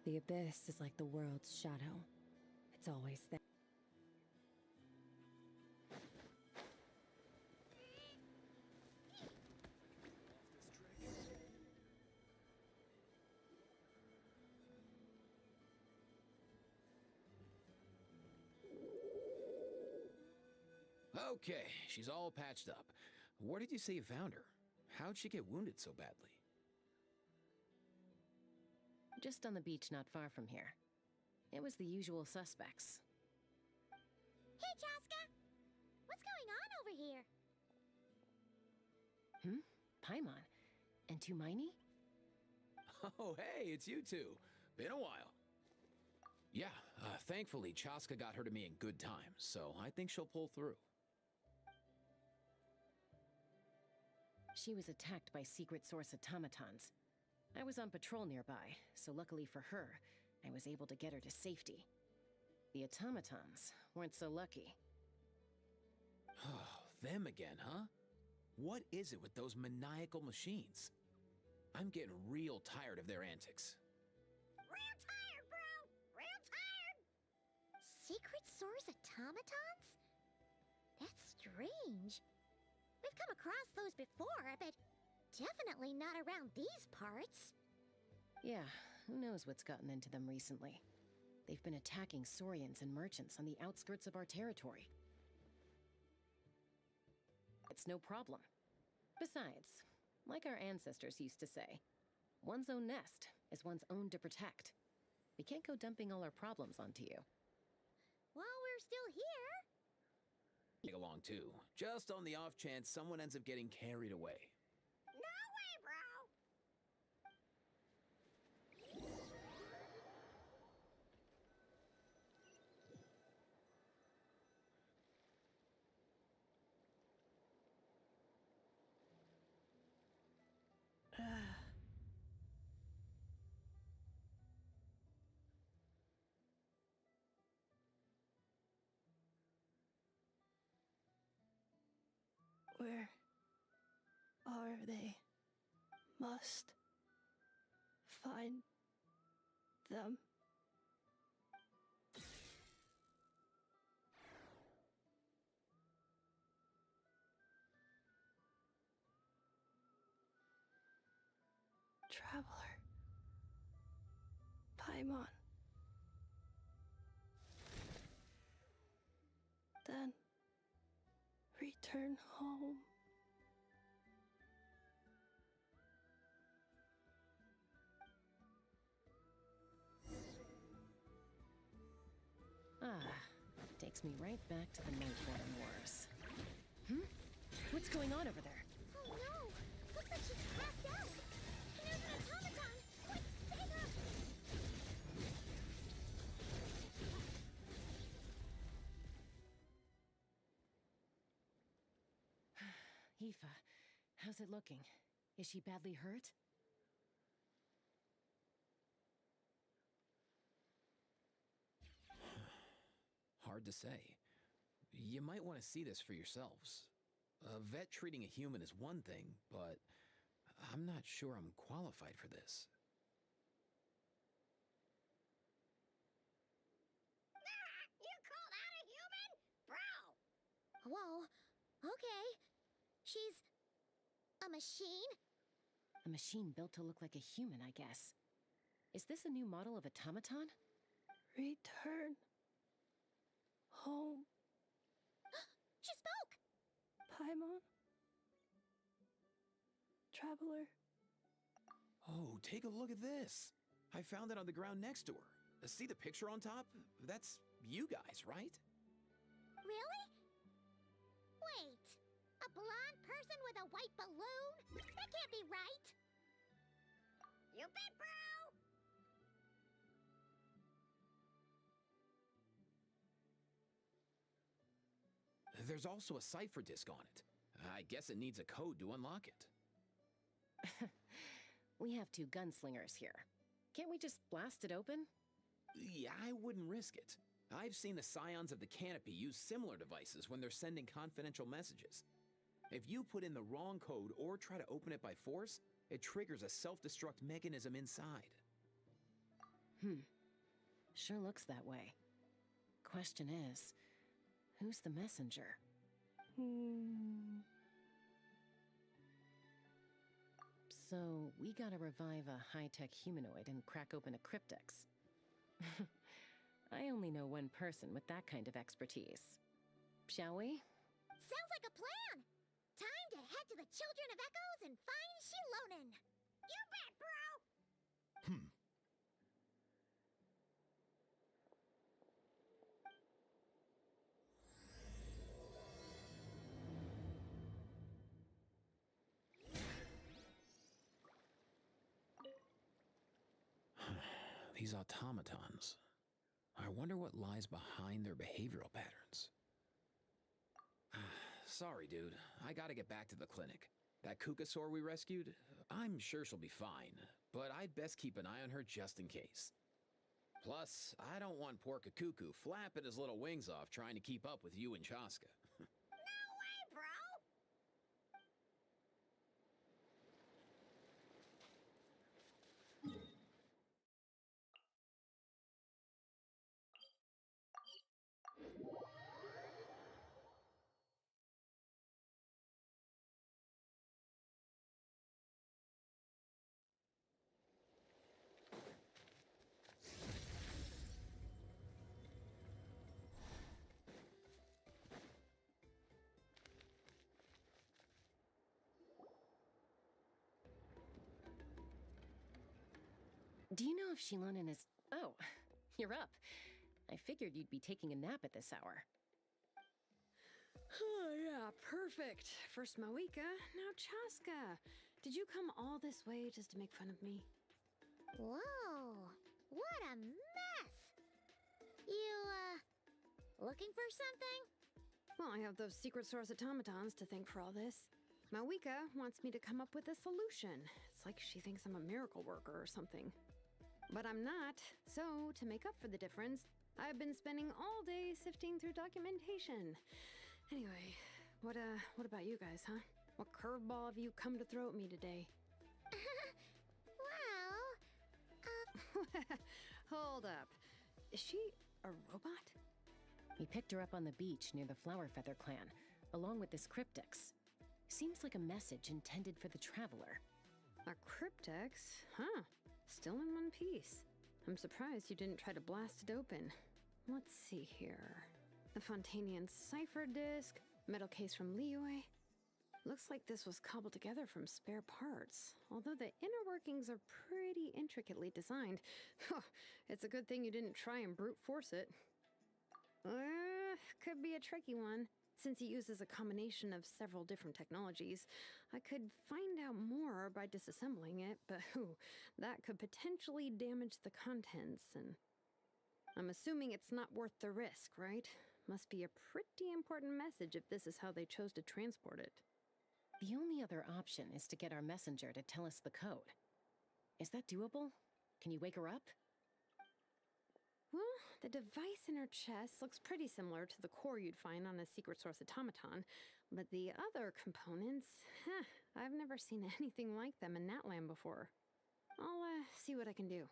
The abyss is like the world's shadow. It's always there. Okay, she's all patched up. Where did you say you found her? How'd she get wounded so badly? Just on the beach not far from here. It was the usual suspects. Hey, Chaska! What's going on over here? Paimon. And Tumaini? Oh, hey, it's you two. Been a while. Yeah, thankfully Chaska got her to me in good time, so I think she'll pull through. She was attacked by secret source automatons. I was on patrol nearby, so luckily for her, I was able to get her to safety. The automatons weren't so lucky. Oh, them again, huh? What is it with those maniacal machines? I'm getting real tired of their antics. Real tired, bro! Real tired! Secret source automatons? That's strange. We've come across those before, but definitely not around these parts. Yeah, who knows what's gotten into them recently. They've been attacking Saurians and merchants on the outskirts of our territory. It's no problem. Besides, like our ancestors used to say, one's own nest is one's own to protect. We can't go dumping all our problems onto you. Well, we're still here. Take along too, just on the off chance someone ends up getting carried away. No way, bro! Where are they? Must find them. Traveler. Paimon. Then return home. Takes me right back to the Nightborn Wars. What's going on over there? Oh no! Looks like she's passed out! And there's an automaton! Quick, save her! Aoife, how's it looking? Is she badly hurt? Hard to say. You might want to see this for yourselves. A vet treating a human is one thing, but I'm not sure I'm qualified for this. You call that a human? Bro! Whoa, okay. She's a machine? A machine built to look like a human, I guess. Is this a new model of automaton? Return home. She spoke! Paimon. Traveler. Oh, take a look at this. I found it on the ground next to her. See the picture on top? That's you guys, right? Really? Wait, a blonde person with a white balloon? That can't be right! You bet, bro! There's also a cipher disk on it. I guess it needs a code to unlock it. We have two gunslingers here. Can't we just blast it open? Yeah, I wouldn't risk it. I've seen the Scions of the Canopy use similar devices when they're sending confidential messages. If you put in the wrong code or try to open it by force, it triggers a self-destruct mechanism inside. Sure looks that way. Question is, who's the messenger? So, we gotta revive a high-tech humanoid and crack open a cryptex. I only know one person with that kind of expertise. Shall we? Sounds like a plan! Time to head to the Children of Echoes and find Shilonen! You bet, bro! These automatons. I wonder what lies behind their behavioral patterns. Sorry, dude. I gotta get back to the clinic. That Kukasaur we rescued, I'm sure she'll be fine, but I'd best keep an eye on her just in case. Plus, I don't want poor Kakuku flapping his little wings off trying to keep up with you and Chaska. No way, bro! Do you know if Shilonen is... Oh, you're up. I figured you'd be taking a nap at this hour. Oh, yeah, perfect. First Mawika, now Chaska. Did you come all this way just to make fun of me? Whoa, what a mess! You, looking for something? Well, I have those secret source automatons to thank for all this. Mawika wants me to come up with a solution. It's like she thinks I'm a miracle worker or something. But I'm not, so to make up for the difference, I've been spending all day sifting through documentation. Anyway, what about you guys, huh? What curveball have you come to throw at me today? Well, Hold up. Is she a robot? We picked her up on the beach near the Flower Feather clan, along with this cryptex. Seems like a message intended for the traveler. A cryptex? Huh. Still in one piece. I'm surprised you didn't try to blast it open. Let's see here. A Fontanian cipher disk, metal case from Liyue. Looks like this was cobbled together from spare parts, although the inner workings are pretty intricately designed. It's a good thing you didn't try and brute force it. Could be a tricky one. Since it uses a combination of several different technologies, I could find out more by disassembling it, but that could potentially damage the contents, and I'm assuming it's not worth the risk, right? Must be a pretty important message if this is how they chose to transport it. The only other option is to get our messenger to tell us the code. Is that doable? Can you wake her up? Well, the device in her chest looks pretty similar to the core you'd find on a secret source automaton, but the other components, I've never seen anything like them in Natlan before. I'll see what I can do.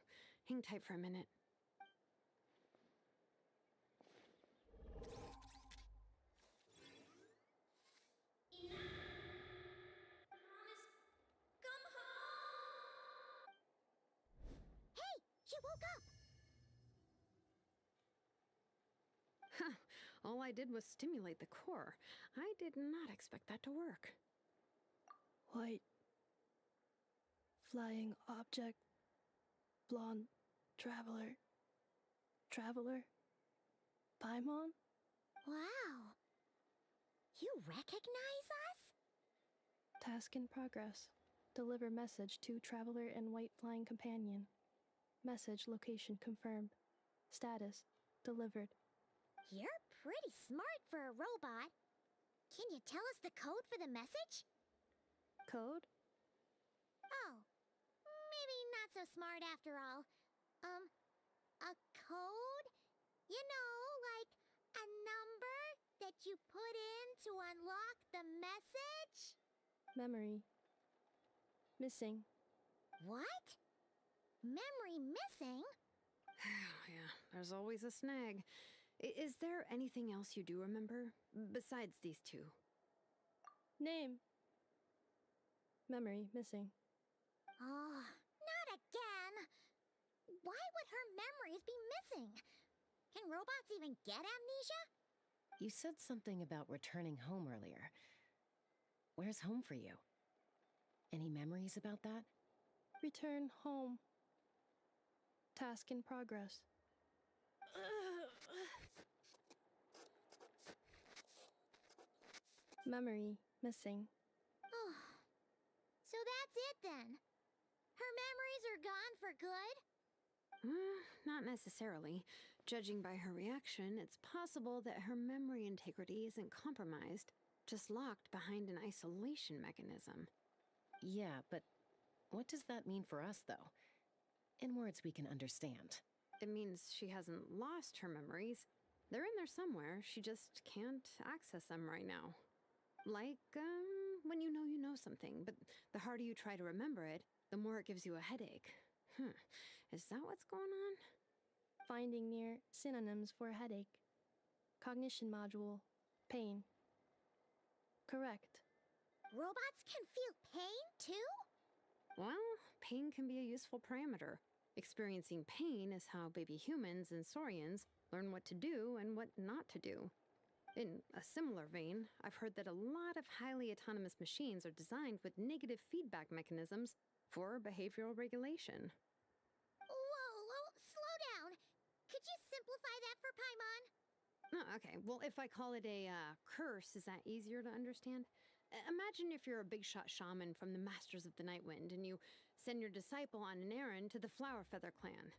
Hang tight for a minute. hey, she woke up! All I did was stimulate the core. I did not expect that to work. White. Flying object. Blonde. Traveler. Traveler. Paimon? Wow. You recognize us? Task in progress. Deliver message to Traveler and White Flying Companion. Message location confirmed. Status delivered. You're pretty smart for a robot. Can you tell us the code for the message? Code? Oh, maybe not so smart after all. A code? You know, like a number that you put in to unlock the message? Memory. Missing. What? Memory missing? Yeah, there's always a snag. Is there anything else you do remember besides these two? Name. Memory missing. Oh, not again! Why would her memories be missing? Can robots even get amnesia? You said something about returning home earlier. Where's home for you? Any memories about that? Return home. Task in progress. Memory missing. Oh, so that's it then. Her memories are gone for good? Not necessarily. Judging by her reaction, it's possible that her memory integrity isn't compromised, just locked behind an isolation mechanism. Yeah, but what does that mean for us, though? In words we can understand. It means she hasn't lost her memories. They're in there somewhere, she just can't access them right now. Like, when you know something, but the harder you try to remember it, the more it gives you a headache. Is that what's going on? Finding near synonyms for headache. Cognition module. Pain. Correct. Robots can feel pain too? Well, pain can be a useful parameter. Experiencing pain is how baby humans and saurians learn what to do and what not to do. In a similar vein, I've heard that a lot of highly autonomous machines are designed with negative feedback mechanisms for behavioral regulation. Whoa, slow down. Could you simplify that for Paimon? Oh, okay, well, if I call it a curse, is that easier to understand? Imagine if you're a big shot shaman from the Masters of the Nightwind and you send your disciple on an errand to the Flower Feather clan.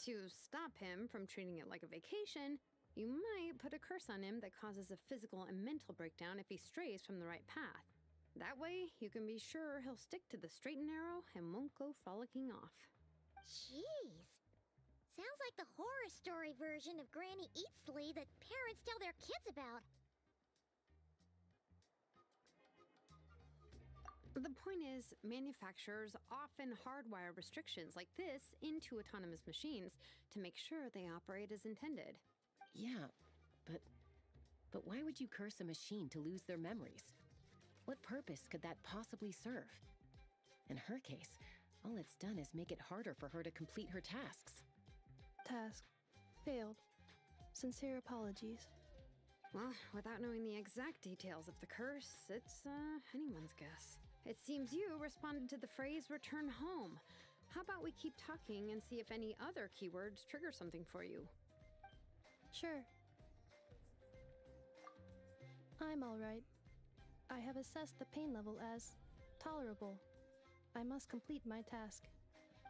To stop him from treating it like a vacation, you might put a curse on him that causes a physical and mental breakdown if he strays from the right path. That way, you can be sure he'll stick to the straight and narrow and won't go frolicking off. Jeez. Sounds like the horror story version of Granny Eatsley that parents tell their kids about. The point is, manufacturers often hardwire restrictions like this into autonomous machines to make sure they operate as intended. Yeah, but why would you curse a machine to lose their memories? What purpose could that possibly serve? In her case, all it's done is make it harder for her to complete her tasks. Task. Failed. Sincere apologies. Well, without knowing the exact details of the curse, it's anyone's guess. It seems you responded to the phrase return home. How about we keep talking and see if any other keywords trigger something for you? Sure. I'm alright. I have assessed the pain level as tolerable. I must complete my task.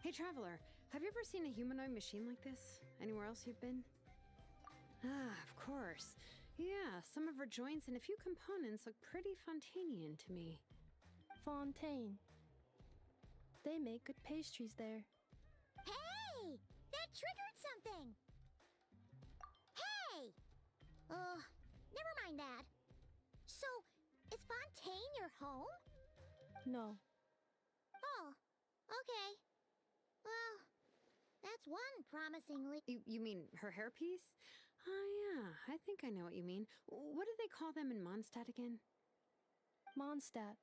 Hey, Traveler, have you ever seen a humanoid machine like this? Anywhere else you've been? Ah, of course. Yeah, some of her joints and a few components look pretty Fontanian to me. Fontaine. They make good pastries there. Hey! That triggered something! Hey! Never mind that. So, is Fontaine your home? No. Oh, okay. Well, that's one promisingly... You mean her hairpiece? Oh, yeah, I think I know what you mean. What do they call them in Mondstadt again? Mondstadt.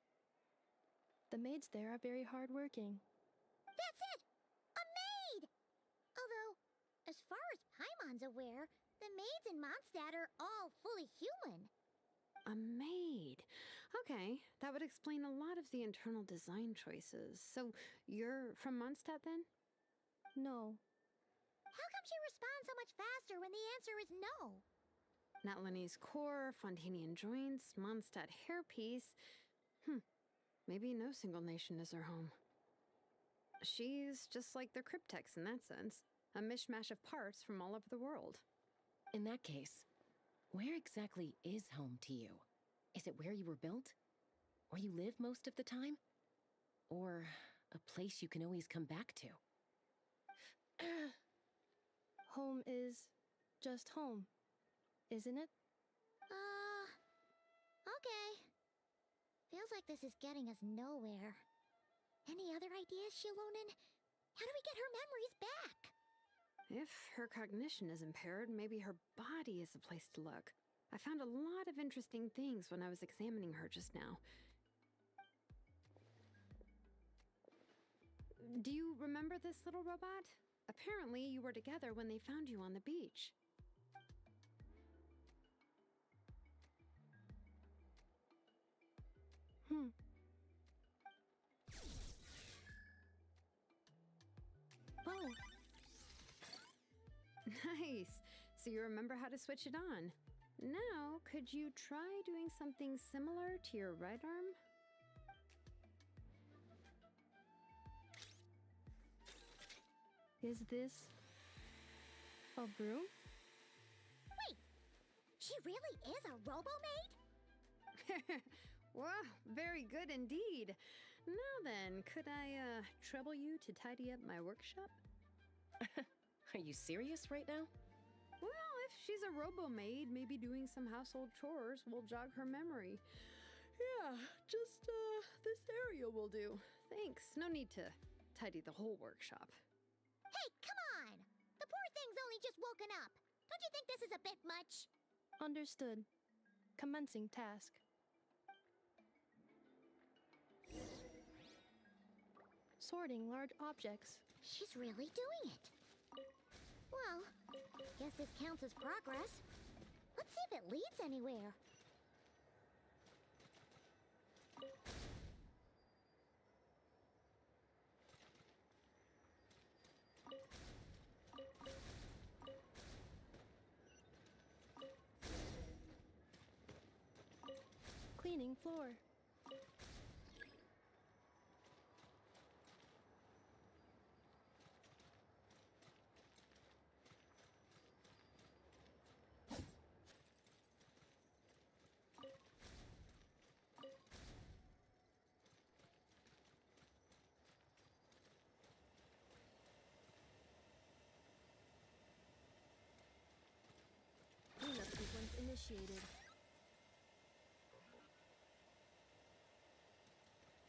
The maids there are very hardworking. That's it! A maid! Although, as far as Paimon's aware, the maids in Mondstadt are all fully human. A maid. Okay, that would explain a lot of the internal design choices. So, you're from Mondstadt then? No. How come she responds so much faster when the answer is no? Natlanese core, Fontanian joints, Mondstadt hairpiece. Maybe no single nation is her home. She's just like the Cryptex in that sense. A mishmash of parts from all over the world. In that case, where exactly is home to you? Is it where you were built? Where you live most of the time? Or a place you can always come back to? Home is just home, isn't it? Okay. Feels like this is getting us nowhere. Any other ideas, Shilonen? How do we get her memories back? If her cognition is impaired, maybe her body is the place to look. I found a lot of interesting things when I was examining her just now. Do you remember this little robot? Apparently, you were together when they found you on the beach. Oh, Nice! So you remember how to switch it on. Now, could you try doing something similar to your right arm? is this a broom? Wait, she really is a robo-maid? Wow, very good indeed. Now then, could I trouble you to tidy up my workshop? Are you serious right now? Well, if she's a robo-maid, maybe doing some household chores will jog her memory. Yeah, just this area will do. Thanks. No need to tidy the whole workshop. Hey, come on! The poor thing's only just woken up. Don't you think this is a bit much? Understood. Commencing task. Sorting large objects. She's really doing it. Well, guess this counts as progress. Let's see if it leads anywhere. Cleaning floor. Cleanup sequence initiated.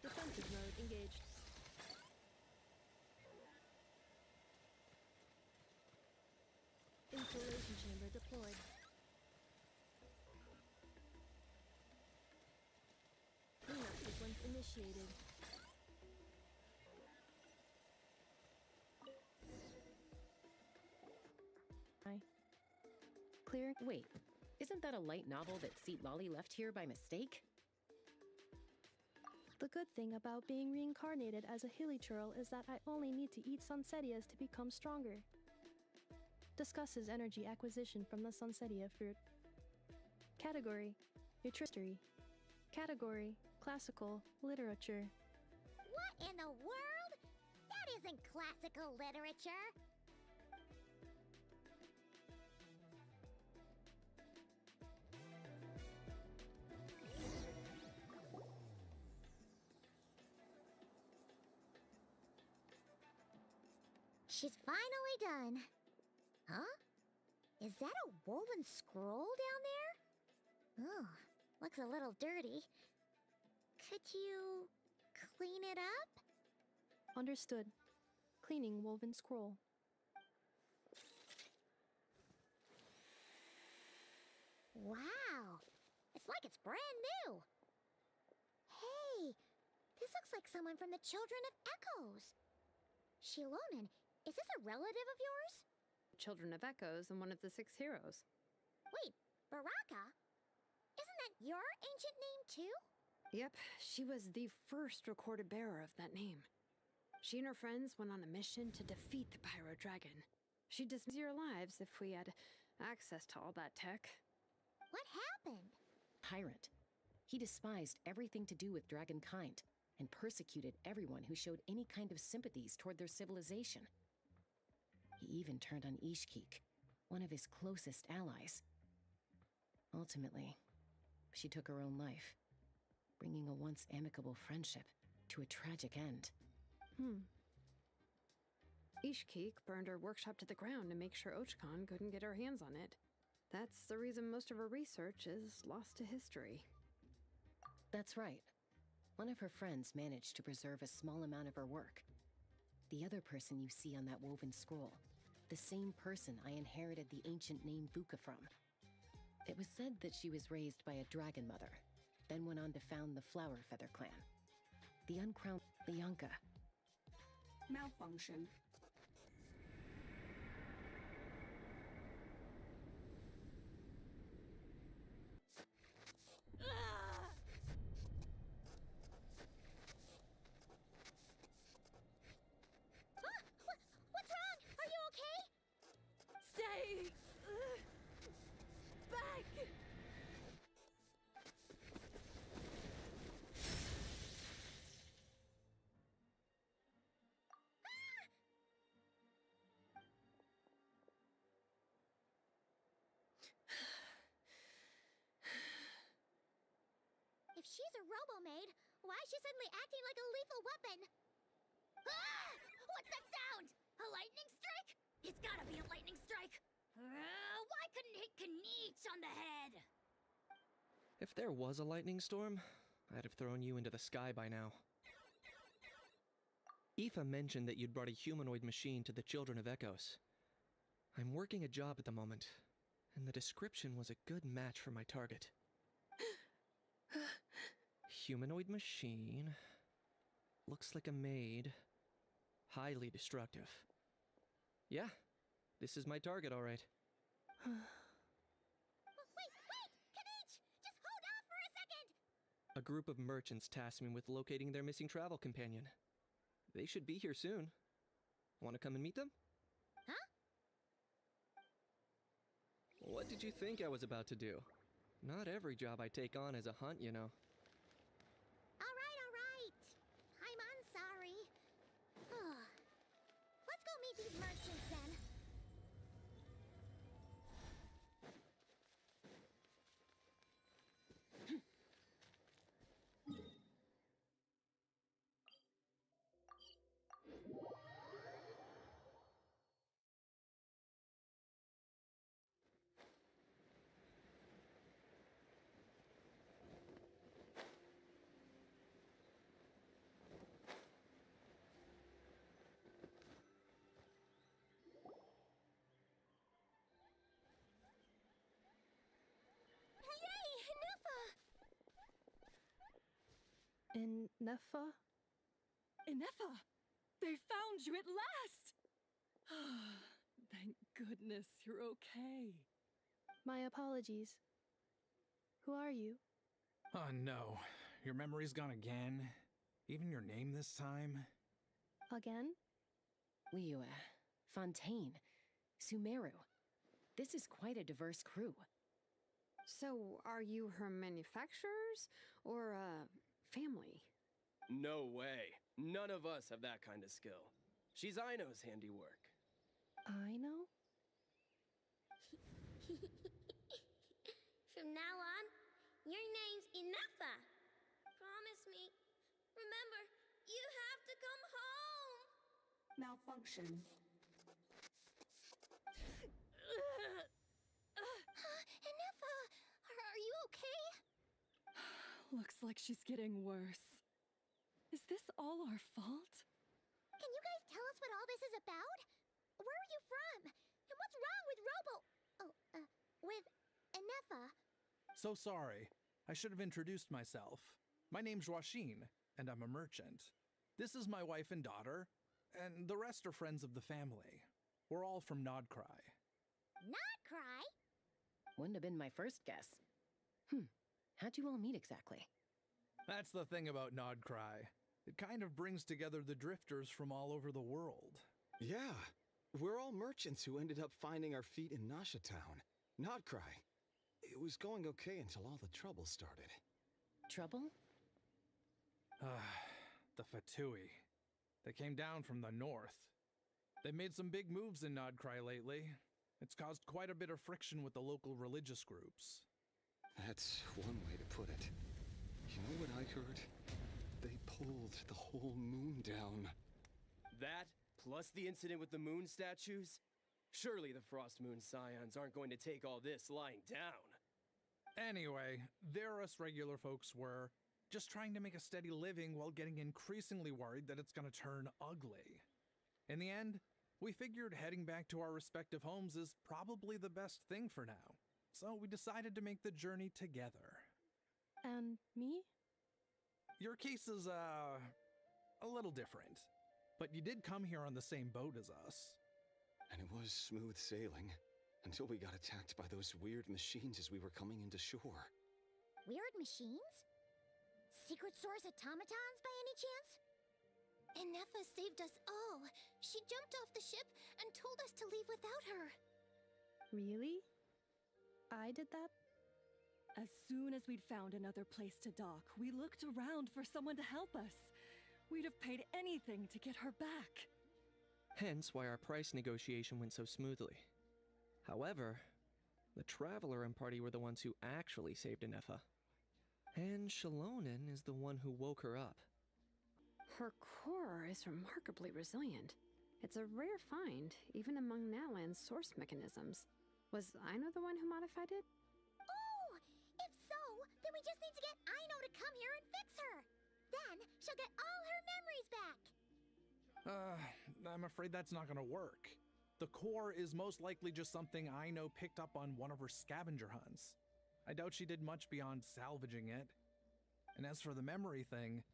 Defensive mode engaged. Installation chamber deployed. Cleanup sequence initiated. Clear. Wait, isn't that a light novel that Seat Lolly left here by mistake? The good thing about being reincarnated as a hilly churl is that I only need to eat Sunsetias to become stronger. Discusses energy acquisition from the Sunsetia fruit. Category: Nutristory. Category: Classical Literature. What in the world? That isn't classical literature. She's finally done. Huh? Is that a woven scroll down there? Oh, looks a little dirty. Could you clean it up? Understood. Cleaning woven scroll. Wow, it's like it's brand new. Hey, this looks like someone from the Children of Echoes. Shilonen, is this a relative of yours? Children of Echoes and one of the 6 heroes. Wait, Baraka? Isn't that your ancient name too? Yep, she was the first recorded bearer of that name. She and her friends went on a mission to defeat the Pyro Dragon. She'd dismiss your lives if we had access to all that tech. What happened? Tyrant. He despised everything to do with dragonkind and persecuted everyone who showed any kind of sympathies toward their civilization. He even turned on Ishkik, one of his closest allies. Ultimately, she took her own life, bringing a once amicable friendship to a tragic end. Ishkik burned her workshop to the ground to make sure Ochkon couldn't get her hands on it. That's the reason most of her research is lost to history. That's right. One of her friends managed to preserve a small amount of her work. The other person you see on that woven scroll, The same person I inherited the ancient name Vuka from. It was said that she was raised by a dragon mother, then went on to found the Flower Feather clan. The uncrowned Bianca. Malfunction. What's wrong? Are you okay? Stay back. If she's a robo-maid, why is she suddenly acting like a lethal weapon? Ah! What's that sound? A lightning strike? It's gotta be a lightning strike. Why couldn't it hit Kniech on the head? If there was a lightning storm, I'd have thrown you into the sky by now. Aoife mentioned that you'd brought a humanoid machine to the Children of Echoes. I'm working a job at the moment, and the description was a good match for my target. Humanoid machine. Looks like a maid. Highly destructive. Yeah, this is my target, all right. Wait! Kniech! Just hold off for a second! A group of merchants tasked me with locating their missing travel companion. They should be here soon. Want to come and meet them? Huh? What did you think I was about to do? Not every job I take on is a hunt, you know. All right. I'm sorry. Let's go meet these merchants then. In Nefa? Inefa! They found you at last! Thank goodness you're okay. My apologies. Who are you? Oh no, your memory's gone again? Even your name this time? Again? Liyue, Fontaine, Sumeru. This is quite a diverse crew. So, are you her manufacturers or family? No way. None of us have that kind of skill. She's Aino's handiwork. I know? From now on, your name's Inefa. Promise me. Remember, you have to come home. Malfunction. Inefa, are you okay? Looks like she's getting worse. Is this all our fault? Can you guys tell us what all this is about? Where are you from? And what's wrong with with Inefa? So sorry. I should have introduced myself. My name's Joachine, and I'm a merchant. This is my wife and daughter, and the rest are friends of the family. We're all from Nodcry. Not cry? Wouldn't have been my first guess. How'd you all meet exactly? That's the thing about Nodcry. It kind of brings together the drifters from all over the world. Yeah, we're all merchants who ended up finding our feet in Nasha Town. Nodcry. It was going okay until all the trouble started. Trouble? The Fatui. They came down from the north. They made some big moves in Nodcry lately. It's caused quite a bit of friction with the local religious groups. That's one way to put it. You know what I heard? They pulled the whole moon down. That, plus the incident with the moon statues? Surely the Frost Moon Scions aren't going to take all this lying down. Anyway, there us regular folks were, just trying to make a steady living while getting increasingly worried that it's gonna turn ugly. In the end, We figured heading back to our respective homes is probably the best thing for now. So we decided to make the journey together. And me? Your case is, a little different. But you did come here on the same boat as us. And it was smooth sailing until we got attacked by those weird machines as we were coming into shore. Weird machines? Secret Source automatons by any chance? Inefa saved us all. She jumped off the ship and told us to leave without her. Really? I did that? As soon as we'd found another place to dock, we looked around for someone to help us. We'd have paid anything to get her back. Hence why our price negotiation went so smoothly. However, the Traveler and party were the ones who actually saved Inefa. And Shalonen is the one who woke her up. Her core is remarkably resilient. It's a rare find, even among Natlan's source mechanisms. Was Aino the one who modified it? Oh! If so, then we just need to get Aino to come here and fix her! Then she'll get all her memories back! I'm afraid that's not gonna work. The core is most likely just something Aino picked up on one of her scavenger hunts. I doubt she did much beyond salvaging it. And as for the memory thing,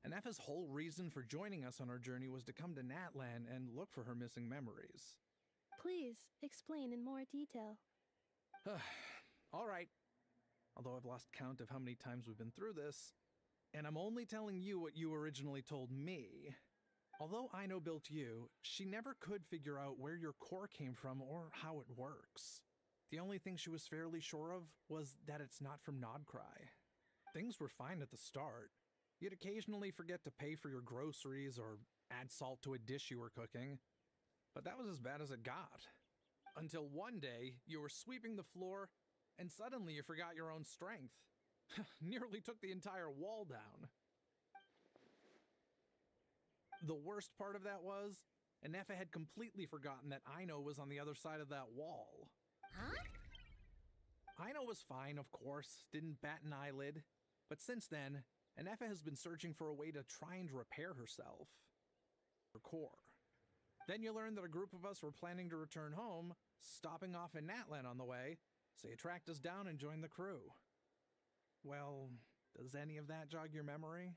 Inefa's whole reason for joining us on our journey was to come to Natlan and look for her missing memories. Please explain in more detail. All right. Although I've lost count of how many times we've been through this, and I'm only telling you what you originally told me. Although Aino built you, she never could figure out where your core came from or how it works. The only thing she was fairly sure of was that it's not from Nodcry. Things were fine at the start. You'd occasionally forget to pay for your groceries or add salt to a dish you were cooking. But that was as bad as it got. Until one day, you were sweeping the floor, and suddenly you forgot your own strength. Nearly took the entire wall down. The worst part of that was, Inefa had completely forgotten that Aino was on the other side of that wall. Huh? Aino was fine, of course, didn't bat an eyelid. But since then, Inefa has been searching for a way to try and repair herself. Her core. Then you learn that a group of us were planning to return home, stopping off in Natlan on the way, so you tracked us down and joined the crew. Well, does any of that jog your memory?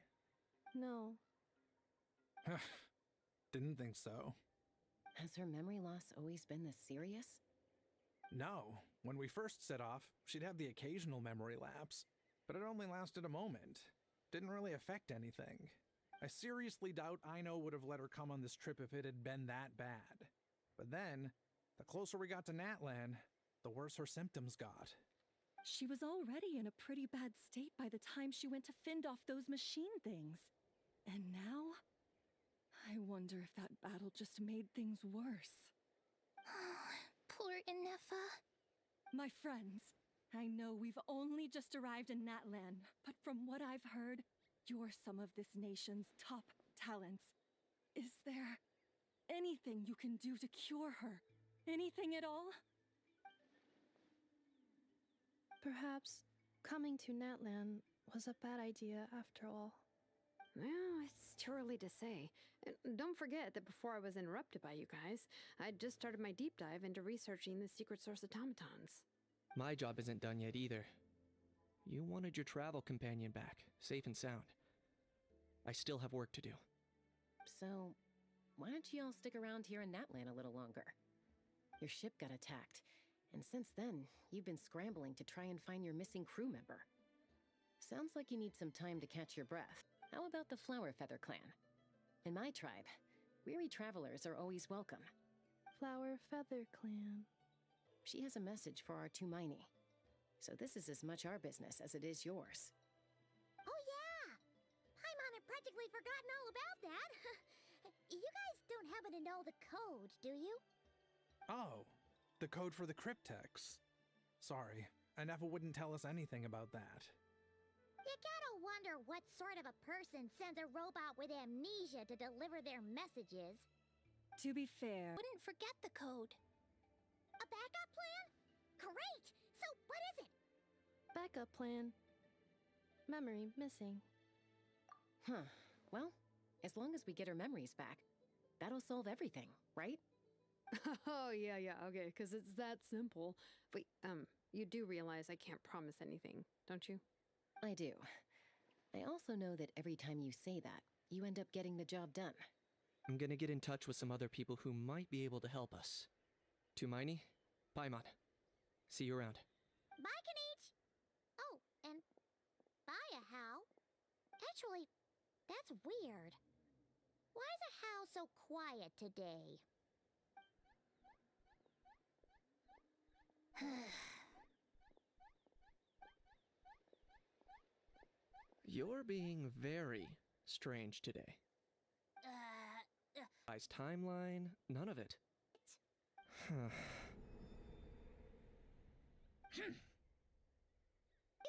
No. Didn't think so. Has her memory loss always been this serious? No. When we first set off, she'd have the occasional memory lapse, but it only lasted a moment. Didn't really affect anything. I seriously doubt Aino would have let her come on this trip if it had been that bad. But then, the closer we got to Natlan, the worse her symptoms got. She was already in a pretty bad state by the time she went to fend off those machine things. And now? I wonder if that battle just made things worse. Poor Inefa. My friends, I know we've only just arrived in Natlan, but from what I've heard, you're some of this nation's top talents. Is there anything you can do to cure her? Anything at all? Perhaps coming to Natlan was a bad idea after all. Well, it's too early to say. And don't forget that before I was interrupted by you guys, I'd just started my deep dive into researching the secret source automatons. My job isn't done yet either. You wanted your travel companion back, safe and sound. I still have work to do. So, why don't you all stick around here in Natlan a little longer? Your ship got attacked, and since then, you've been scrambling to try and find your missing crew member. Sounds like you need some time to catch your breath. How about the Flower Feather clan? In my tribe, weary travelers are always welcome. Flower Feather Clan. She has a message for our Tumaini. So this is as much our business as it is yours. Oh yeah! Paimon had practically forgotten all about that. You guys don't happen to know the code, do you? Oh, the code for the cryptex. Sorry, Inefa wouldn't tell us anything about that. You gotta wonder what sort of a person sends a robot with amnesia to deliver their messages. To be fair, Wouldn't forget the code. A backup plan? Great! So what is it? Backup plan. Memory missing. Huh. Well, as long as we get her memories back, that'll solve everything, right? Oh, yeah, okay, because it's that simple. Wait, you do realize I can't promise anything, don't you? I do. I also know that every time you say that, you end up getting the job done. I'm gonna get in touch with some other people who might be able to help us. Tumaini, Paimon. See you around. Bye, Kanich! Oh, and bye, How. Actually, that's weird. Why is a How so quiet today? You're being very strange today. Guy's timeline, none of it.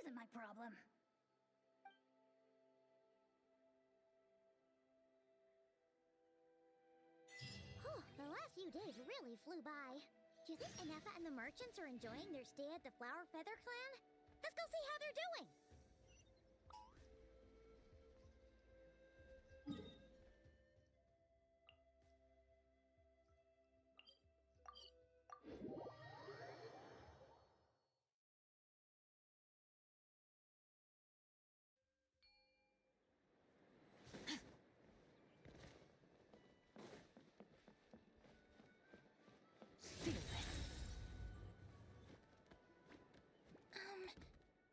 Isn't my problem. The last few days really flew by. Do you think Anefa and the merchants are enjoying their stay at the Flower Feather Clan? Let's go see how they're doing!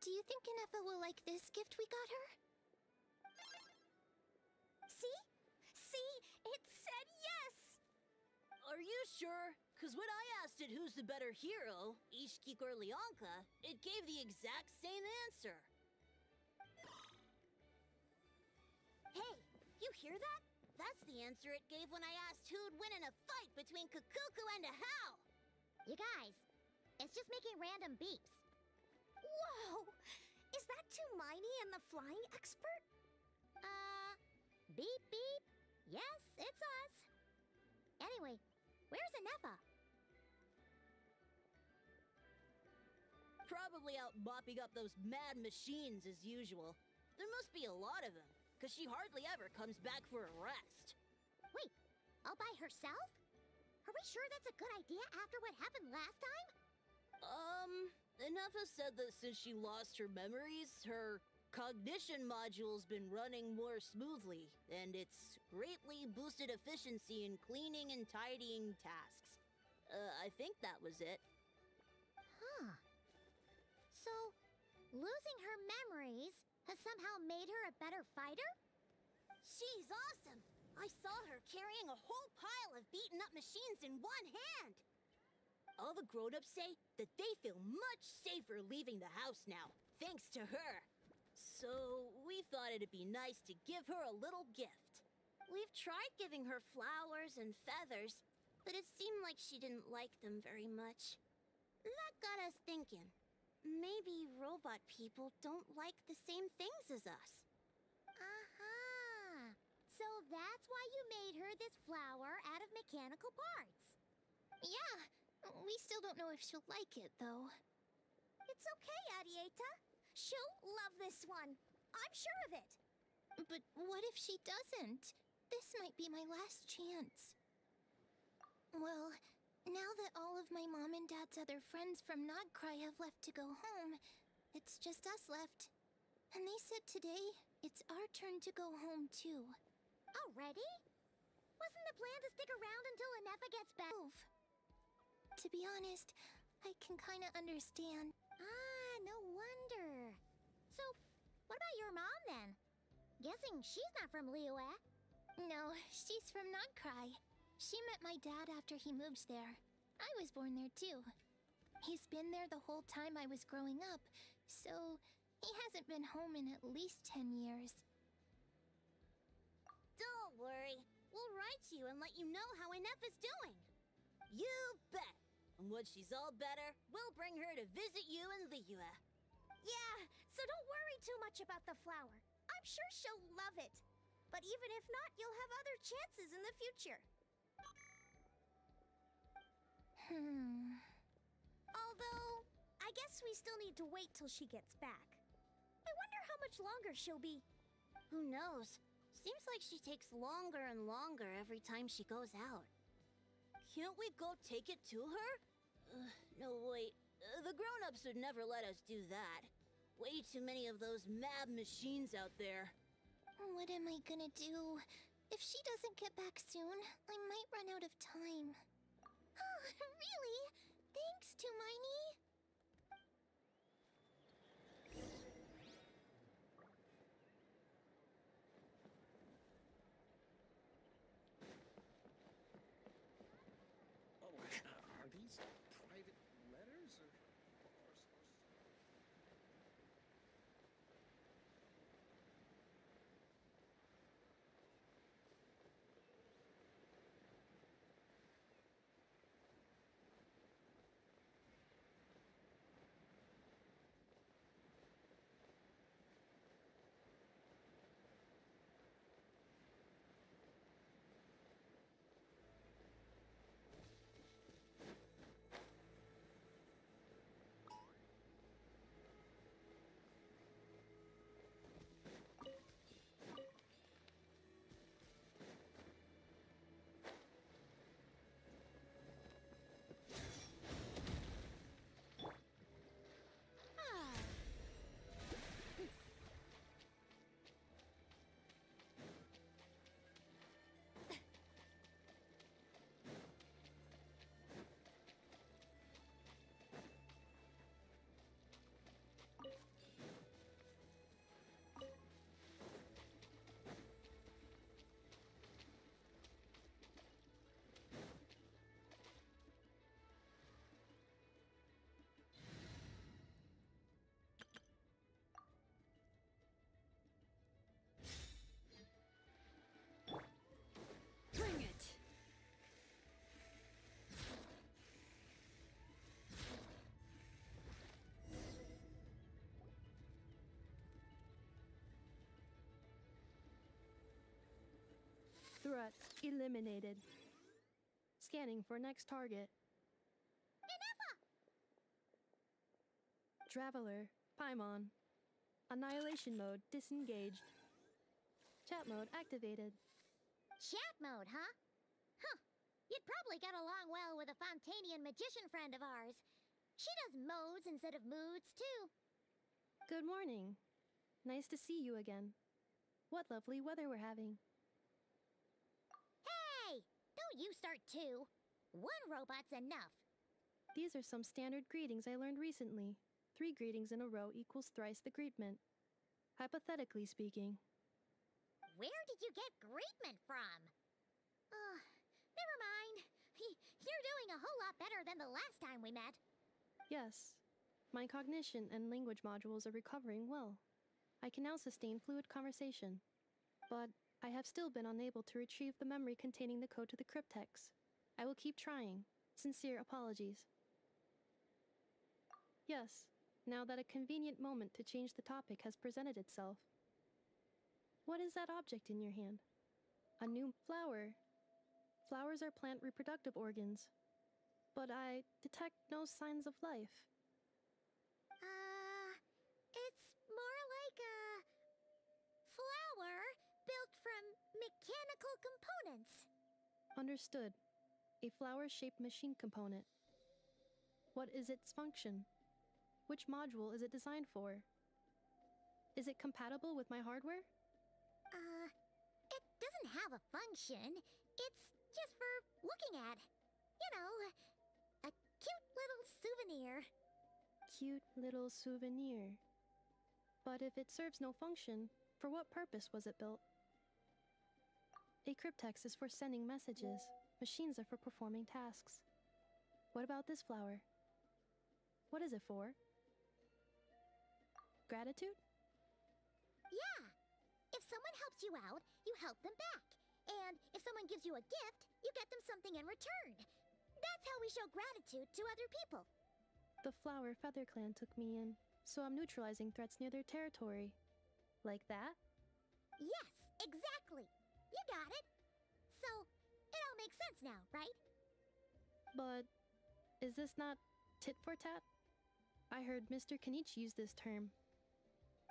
Do you think Anefa will like this gift we got her? See? See? It said yes! Are you sure? Because when I asked it who's the better hero, Ishkik or Leonka, it gave the exact same answer. Hey, you hear that? That's the answer it gave when I asked who'd win in a fight between Kukuku and a How. You guys, it's just making random beeps. Whoa! Is that Tumaini and the flying expert? Beep beep. Yes, it's us. Anyway, where's Anefa? Probably out mopping up those mad machines as usual. There must be a lot of them, because she hardly ever comes back for a rest. Wait, all by herself? Are we sure that's a good idea after what happened last time? Anefa said that since she lost her memories, her cognition module's been running more smoothly, and it's greatly boosted efficiency in cleaning and tidying tasks. I think that was it. Huh. So, losing her memories has somehow made her a better fighter? She's awesome! I saw her carrying a whole pile of beaten-up machines in one hand! All the grown-ups say that they feel much safer leaving the house now, thanks to her. So, we thought it'd be nice to give her a little gift. We've tried giving her flowers and feathers, but it seemed like she didn't like them very much. That got us thinking. Maybe robot people don't like the same things as us. Aha! So that's why you made her this flower out of mechanical parts. Yeah, we still don't know if she'll like it, though. It's okay, Arieta. She'll love this one. I'm sure of it. But what if she doesn't? This might be my last chance. Well, now that all of my mom and dad's other friends from Nodcry have left to go home, it's just us left. And they said today it's our turn to go home, too. Already? Wasn't the plan to stick around until Anefa gets back? To be honest, I can kinda understand. Ah, no wonder. So, what about your mom then? Guessing she's not from Liyue. No, she's from Nodcry. She met my dad after he moved there. I was born there too. He's been there the whole time I was growing up, so he hasn't been home in at least 10 years. Don't worry. We'll write you and let you know how Anefa's doing. You bet. And when she's all better, we'll bring her to visit you in Liyue. Yeah, so don't worry too much about the flower. I'm sure she'll love it. But even if not, you'll have other chances in the future. Although, I guess we still need to wait till she gets back. I wonder how much longer she'll be. Who knows? Seems like she takes longer and longer every time she goes out. Can't we go take it to her? No, wait. The grown-ups would never let us do that. Way too many of those mad machines out there. What am I gonna do? If she doesn't get back soon, I might run out of time. Oh, really? Thanks, Hermione. Are these private letters or... Bring it! Threat eliminated. Scanning for next target. Traveler, Paimon. Annihilation mode disengaged. Chat mode activated. Chat mode, huh? Huh. You'd probably get along well with a Fontanian magician friend of ours. She does modes instead of moods, too. Good morning. Nice to see you again. What lovely weather we're having. Hey! Don't you start too. One robot's enough. These are some standard greetings I learned recently. 3 greetings in a row equals thrice the greetment. Hypothetically speaking. Where did you get greetment from? Never mind. You're doing a whole lot better than the last time we met. Yes. My cognition and language modules are recovering well. I can now sustain fluid conversation. But I have still been unable to retrieve the memory containing the code to the cryptex. I will keep trying. Sincere apologies. Yes, now that a convenient moment to change the topic has presented itself. What is that object in your hand? A new flower. Flowers are plant reproductive organs. But I detect no signs of life. It's more like a flower built from mechanical components. Understood. A flower-shaped machine component. What is its function? Which module is it designed for? Is it compatible with my hardware? It doesn't have a function. It's just for looking at. You know, a cute little souvenir. Cute little souvenir. But if it serves no function, for what purpose was it built? A cryptex is for sending messages. Machines are for performing tasks. What about this flower? What is it for? Gratitude? Yeah. If someone helps you out, you help them back. And if someone gives you a gift, you get them something in return. That's how we show gratitude to other people. The Flower Feather Clan took me in, so I'm neutralizing threats near their territory. Like that? Yes, exactly. You got it. So, it all makes sense now, right? But is this not tit for tat? I heard Mr. Kenichi use this term.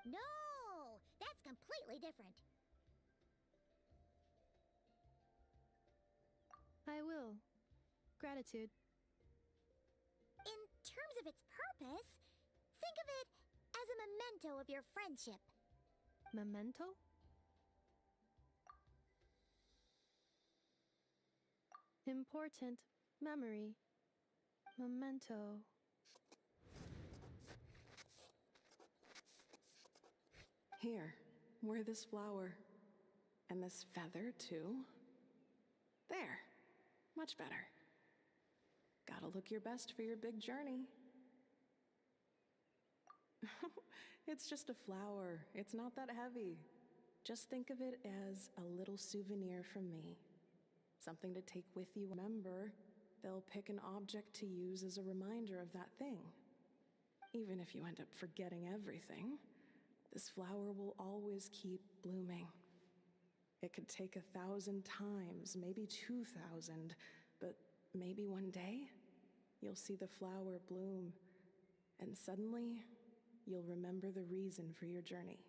No, that's completely different. I will. Gratitude. In terms of its purpose, think of it as a memento of your friendship. Memento? Important memory. Memento. Here, wear this flower. And this feather, too. There. Much better. Gotta look your best for your big journey. It's just a flower. It's not that heavy. Just think of it as a little souvenir from me. Something to take with you. Remember, they'll pick an object to use as a reminder of that thing. Even if you end up forgetting everything, this flower will always keep blooming. It could take 1,000 times, maybe 2,000, but maybe one day, you'll see the flower bloom, and suddenly, you'll remember the reason for your journey.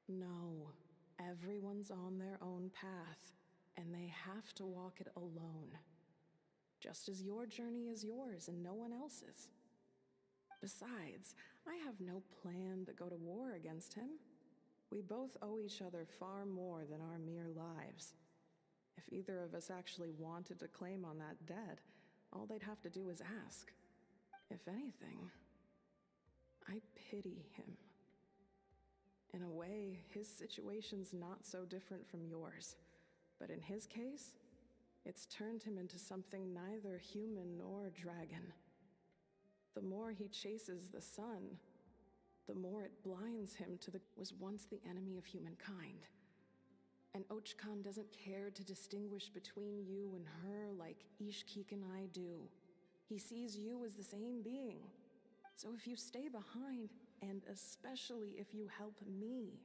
No, everyone's on their own path, and they have to walk it alone. Just as your journey is yours and no one else's. Besides, I have no plan to go to war against him. We both owe each other far more than our mere lives. If either of us actually wanted to claim on that debt, all they'd have to do is ask. If anything, I pity him. In a way, his situation's not so different from yours. But in his case, it's turned him into something neither human nor dragon. The more he chases the sun, the more it blinds him to the was once the enemy of humankind. And Ochkan doesn't care to distinguish between you and her like Ishkik and I do. He sees you as the same being. So if you stay behind, and especially if you help me,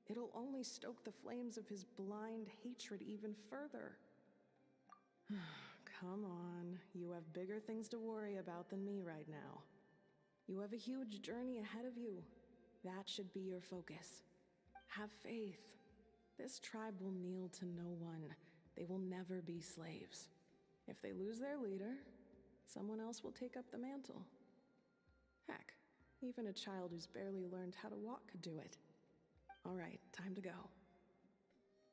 it'll only stoke the flames of his blind hatred even further. Come on, you have bigger things to worry about than me right now. You have a huge journey ahead of you. That should be your focus. Have faith. This tribe will kneel to no one. They will never be slaves. If they lose their leader, someone else will take up the mantle. Heck, even a child who's barely learned how to walk could do it. All right, time to go.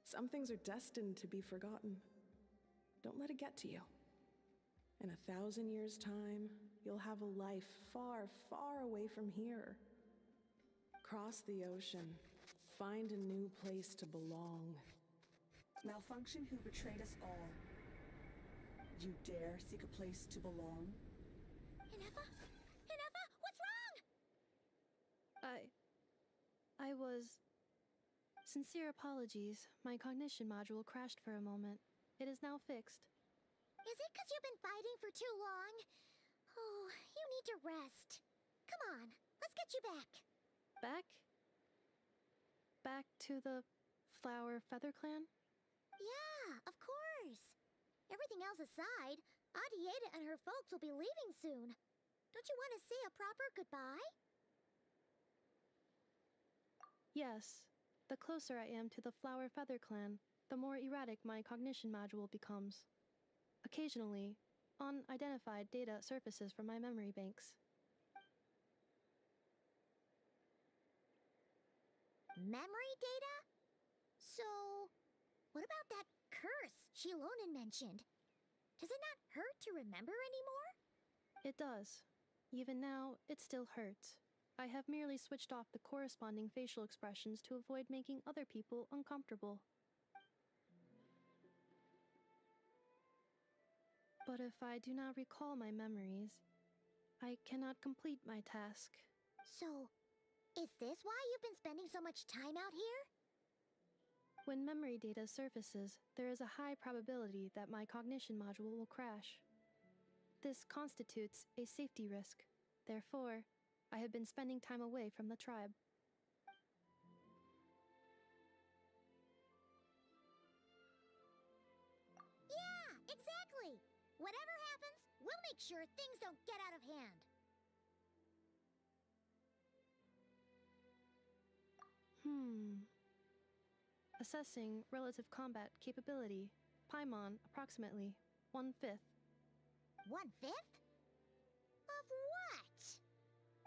Some things are destined to be forgotten. Don't let it get to you. In 1,000 years' time, you'll have a life far, far away from here. Cross the ocean. Find a new place to belong. Malfunction who betrayed us all. You dare seek a place to belong? Inefa? Inefa, what's wrong? I was... Sincere apologies. My cognition module crashed for a moment. It is now fixed. Is it because you've been fighting for too long? Oh, you need to rest. Come on, let's get you back. Back? Back to the Flower Feather Clan? Yeah, of course. Everything else aside, Adieta and her folks will be leaving soon. Don't you want to say a proper goodbye? Yes. The closer I am to the Flower Feather Clan, the more erratic my cognition module becomes. Occasionally, unidentified data surfaces from my memory banks. Memory data? So, what about that curse Shilonen mentioned? Does it not hurt to remember anymore? It does. Even now, it still hurts. I have merely switched off the corresponding facial expressions to avoid making other people uncomfortable. But if I do not recall my memories, I cannot complete my task. So, is this why you've been spending so much time out here? When memory data surfaces, there is a high probability that my cognition module will crash. This constitutes a safety risk. Therefore, I have been spending time away from the tribe. Yeah, exactly! Whatever happens, we'll make sure things don't get out of hand. Assessing relative combat capability. Paimon, approximately. 1/5. 1/5? Of what?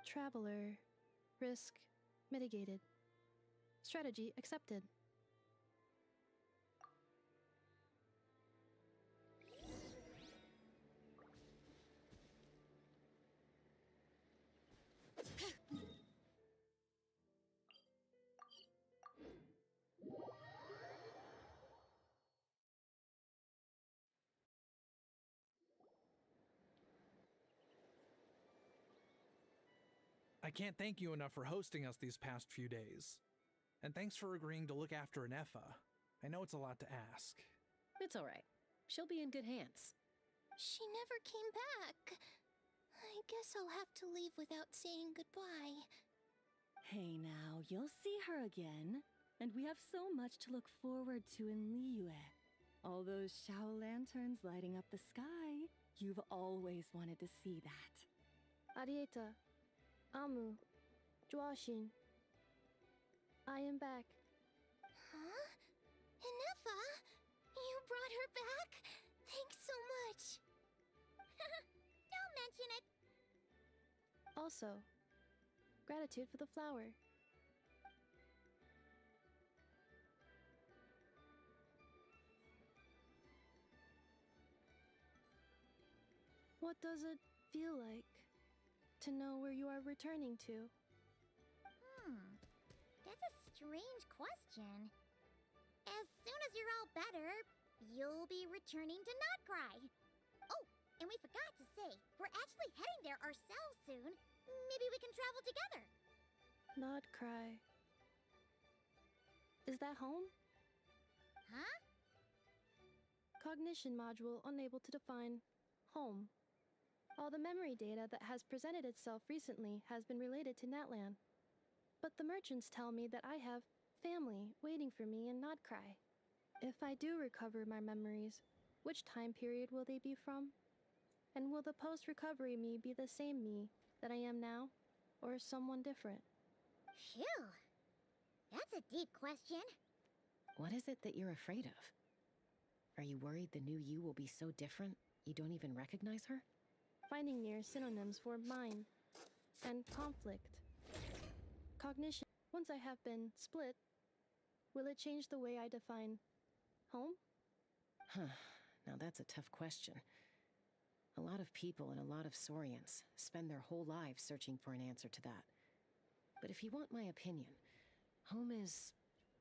Traveler. Risk mitigated. Strategy accepted. I can't thank you enough for hosting us these past few days. And thanks for agreeing to look after Anefa. I know it's a lot to ask. It's all right. She'll be in good hands. She never came back. I guess I'll have to leave without saying goodbye. Hey now, you'll see her again. And we have so much to look forward to in Liyue. All those Shao lanterns lighting up the sky. You've always wanted to see that. Arieta. Amu. Joashin. I am back. Huh? Inefa? You brought her back? Thanks so much. Don't mention it. Also, gratitude for the flower. What does it feel like to know where you are returning to? That's a strange question. As soon as you're all better, you'll be returning to Notcry. Oh, and we forgot to say, we're actually heading there ourselves soon. Maybe we can travel together. Not cry. Is that home? Huh? Cognition module unable to define home. All the memory data that has presented itself recently has been related to Natlan. But the merchants tell me that I have family waiting for me in Notcry. If I do recover my memories, which time period will they be from? And will the post-recovery me be the same me that I am now, or someone different? Phew. That's a deep question. What is it that you're afraid of? Are you worried the new you will be so different you don't even recognize her? Finding near synonyms for mind and conflict. Cognition. Once I have been split, will it change the way I define home? Huh. Now that's a tough question. A lot of people and a lot of Saurians spend their whole lives searching for an answer to that. But if you want my opinion, home is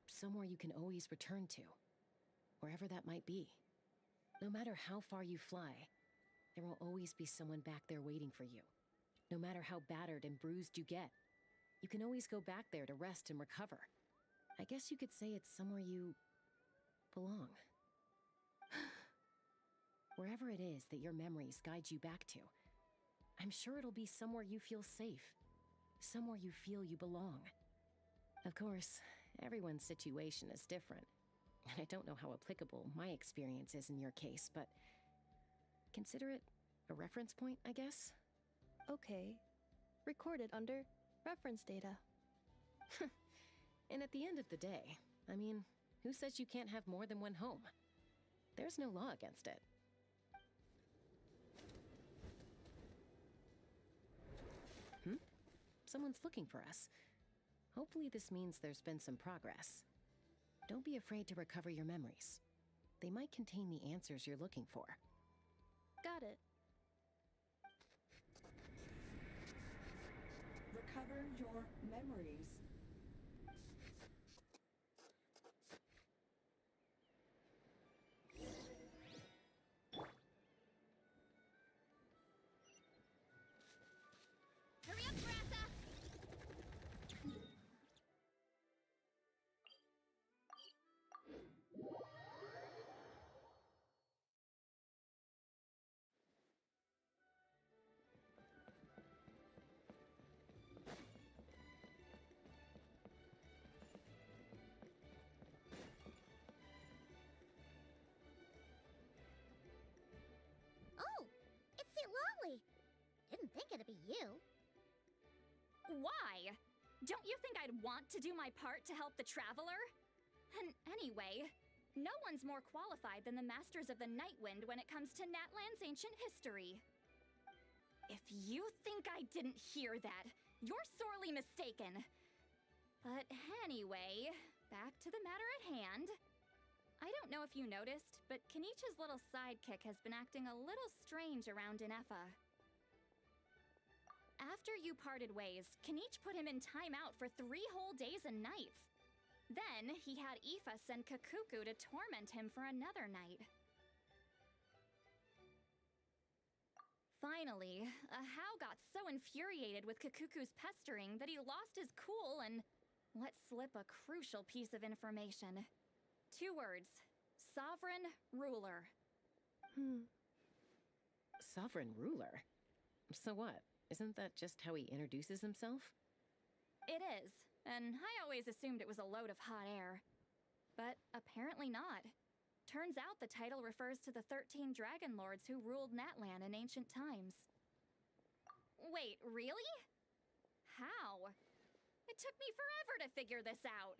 somewhere you can always return to, wherever that might be. No matter how far you fly, there will always be someone back there waiting for you. No matter how battered and bruised you get, you can always go back there to rest and recover. I guess you could say it's somewhere you belong. Wherever it is that your memories guide you back to, I'm sure it'll be somewhere you feel safe, somewhere you feel you belong. Of course, everyone's situation is different, and I don't know how applicable my experience is in your case, but consider it a reference point, I guess? Okay. Recorded under reference data. And at the end of the day, I mean, who says you can't have more than one home? There's no law against it. Someone's looking for us. Hopefully this means there's been some progress. Don't be afraid to recover your memories. They might contain the answers you're looking for. Got it. Recover your memories. Hurry up, Grassa! Oh, it's Lolly. Didn't think it'd be you. Why? Don't you think I'd want to do my part to help the Traveler? And anyway, No one's more qualified than the Masters of the Nightwind when it comes to Natlan's ancient history. If you think I didn't hear that, you're sorely mistaken. But anyway, back to the matter at hand. I don't know if you noticed, but Kenichi's little sidekick has been acting a little strange around Inefa. After you parted ways, Kenich put him in timeout for 3 whole days and nights. Then, he had Aoife send Kakuku to torment him for another night. Finally, Ahau got so infuriated with Kakuku's pestering that he lost his cool and let slip a crucial piece of information. 2 words. Sovereign Ruler. Sovereign ruler? So what? Isn't that just how he introduces himself? It is, and I always assumed it was a load of hot air. But apparently not. Turns out the title refers to the 13 Dragon Lords who ruled Natlan in ancient times. Wait, really? How? It took me forever to figure this out.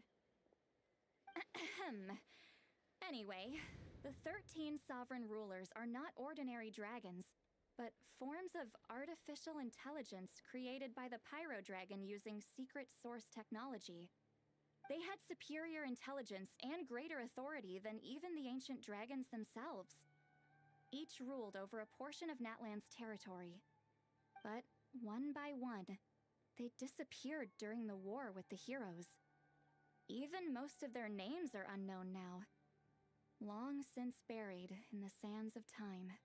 Anyway, the 13 sovereign rulers are not ordinary dragons, but forms of artificial intelligence created by the Pyro Dragon using secret source technology. They had superior intelligence and greater authority than even the ancient dragons themselves. Each ruled over a portion of Natlan's territory. But one by one, they disappeared during the war with the heroes. Even most of their names are unknown now, long since buried in the sands of time.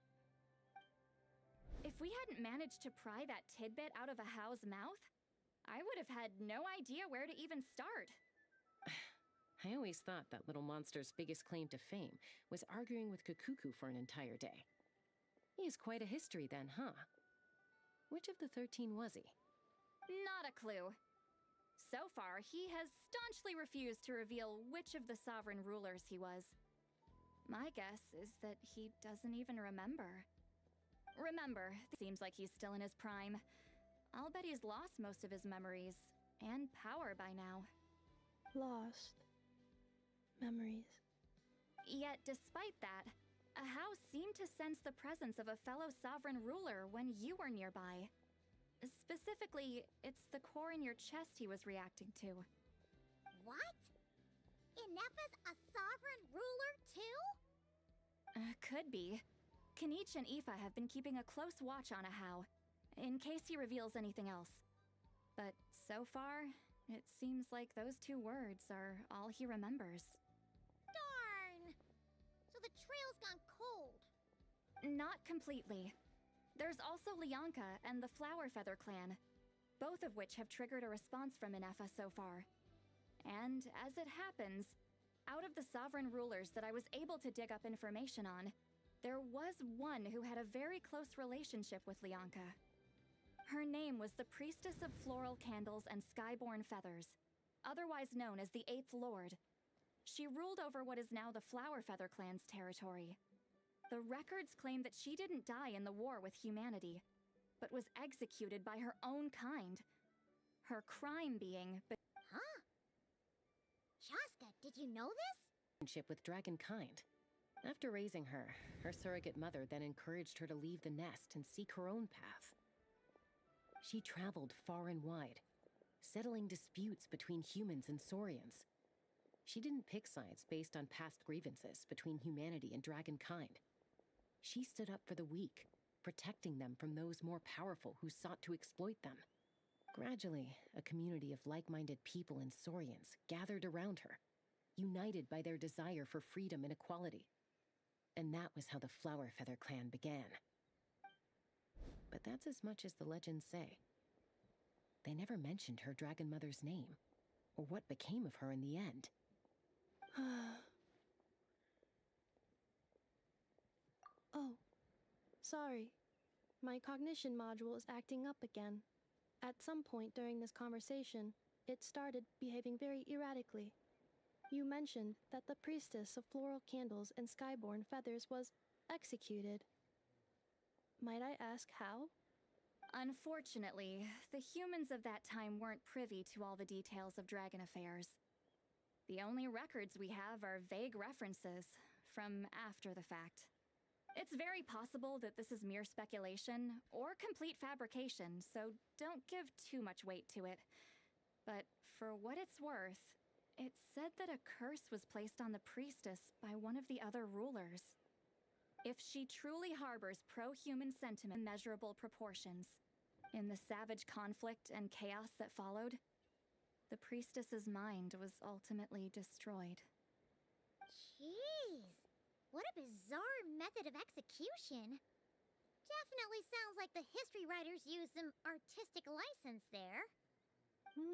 If we hadn't managed to pry that tidbit out of Ahau's mouth, I would have had no idea where to even start. I always thought that little monster's biggest claim to fame was arguing with Kakuku for an entire day. He has quite a history then, huh? Which of the 13 was he? Not a clue. So far, he has staunchly refused to reveal which of the sovereign rulers he was. My guess is that he doesn't even remember. Remember, seems like he's still in his prime. I'll bet he's lost most of his memories and power by now. Lost. Memories. Yet, despite that, Ahau seemed to sense the presence of a fellow sovereign ruler when you were nearby. Specifically, it's the core in your chest he was reacting to. What? Inefa's a sovereign ruler too? Could be. Kenich and Aoife have been keeping a close watch on Ahau, in case he reveals anything else. But so far, it seems like those 2 words are all he remembers. Darn! So the trail's gone cold. Not completely. There's also Lianka and the Flower Feather clan, both of which have triggered a response from Inefa so far. And as it happens, out of the sovereign rulers that I was able to dig up information on, there was one who had a very close relationship with Lianka. Her name was the Priestess of Floral Candles and Skyborn Feathers, otherwise known as the 8th Lord. She ruled over what is now the Flower Feather clan's territory. The records claim that she didn't die in the war with humanity, but was executed by her own kind. Her crime being... Huh? Shasta, did you know this? Relationship with dragonkind. After raising her, her surrogate mother then encouraged her to leave the nest and seek her own path. She traveled far and wide, settling disputes between humans and Saurians. She didn't pick sides based on past grievances between humanity and dragonkind. She stood up for the weak, protecting them from those more powerful who sought to exploit them. Gradually, a community of like-minded people and Saurians gathered around her, united by their desire for freedom and equality. And that was how the Flower Feather clan began. But that's as much as the legends say. They never mentioned her dragon mother's name, or what became of her in the end. Oh, sorry. My cognition module is acting up again. At some point during this conversation, it started behaving very erratically. You mentioned that the Priestess of Floral Candles and Skyborn Feathers was executed. Might I ask how? Unfortunately, the humans of that time weren't privy to all the details of dragon affairs. The only records we have are vague references from after the fact. It's very possible that this is mere speculation or complete fabrication, so don't give too much weight to it. But for what it's worth, it said that a curse was placed on the priestess by one of the other rulers. If she truly harbors pro-human sentiment in measurable proportions, in the savage conflict and chaos that followed, the priestess's mind was ultimately destroyed. Jeez, what a bizarre method of execution. Definitely sounds like the history writers used some artistic license there.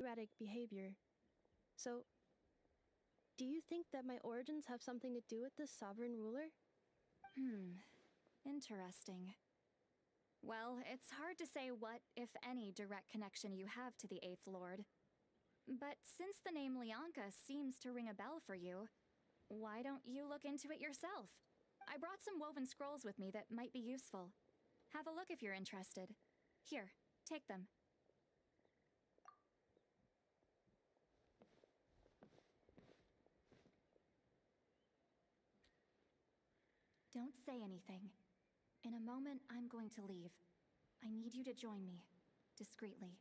Erratic behavior. So, do you think that my origins have something to do with this sovereign ruler? Interesting. Well, it's hard to say what, if any, direct connection you have to the Eighth Lord. But since the name Lyanka seems to ring a bell for you, why don't you look into it yourself? I brought some woven scrolls with me that might be useful. Have a look if you're interested. Here, take them. Don't say anything. In a moment, I'm going to leave. I need you to join me, discreetly.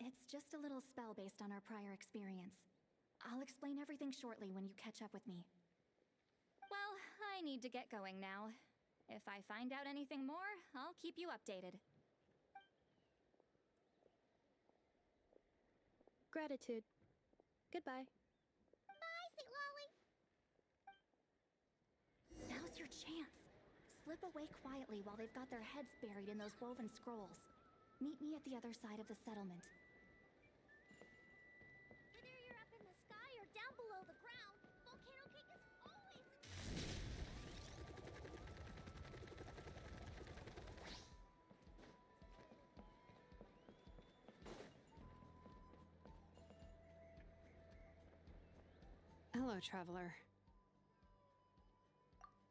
It's just a little spell based on our prior experience. I'll explain everything shortly when you catch up with me. Well, I need to get going now. If I find out anything more, I'll keep you updated. Gratitude. Goodbye. Bye, Sweet Lolly. Now's your chance. Slip away quietly while they've got their heads buried in those woven scrolls. Meet me at the other side of the settlement. Whether you're up in the sky or down below the ground, Volcano Cake is always... Hello, traveler.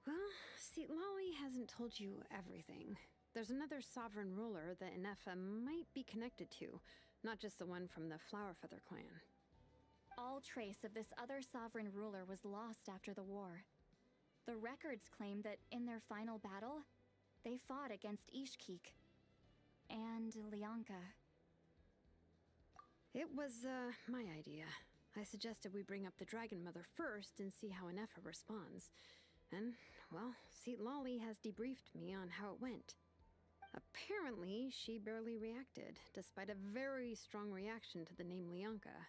Well, see, Lolly hasn't told you everything. There's another sovereign ruler that Inefa might be connected to, not just the one from the Flowerfeather clan. All trace of this other sovereign ruler was lost after the war. The records claim that in their final battle, they fought against Ishkik and Lyanka. It was, my idea. I suggested we bring up the Dragon Mother first and see how Inefa responds. And, well, see, Lolly has debriefed me on how it went. Apparently, she barely reacted, despite a very strong reaction to the name Lyanka.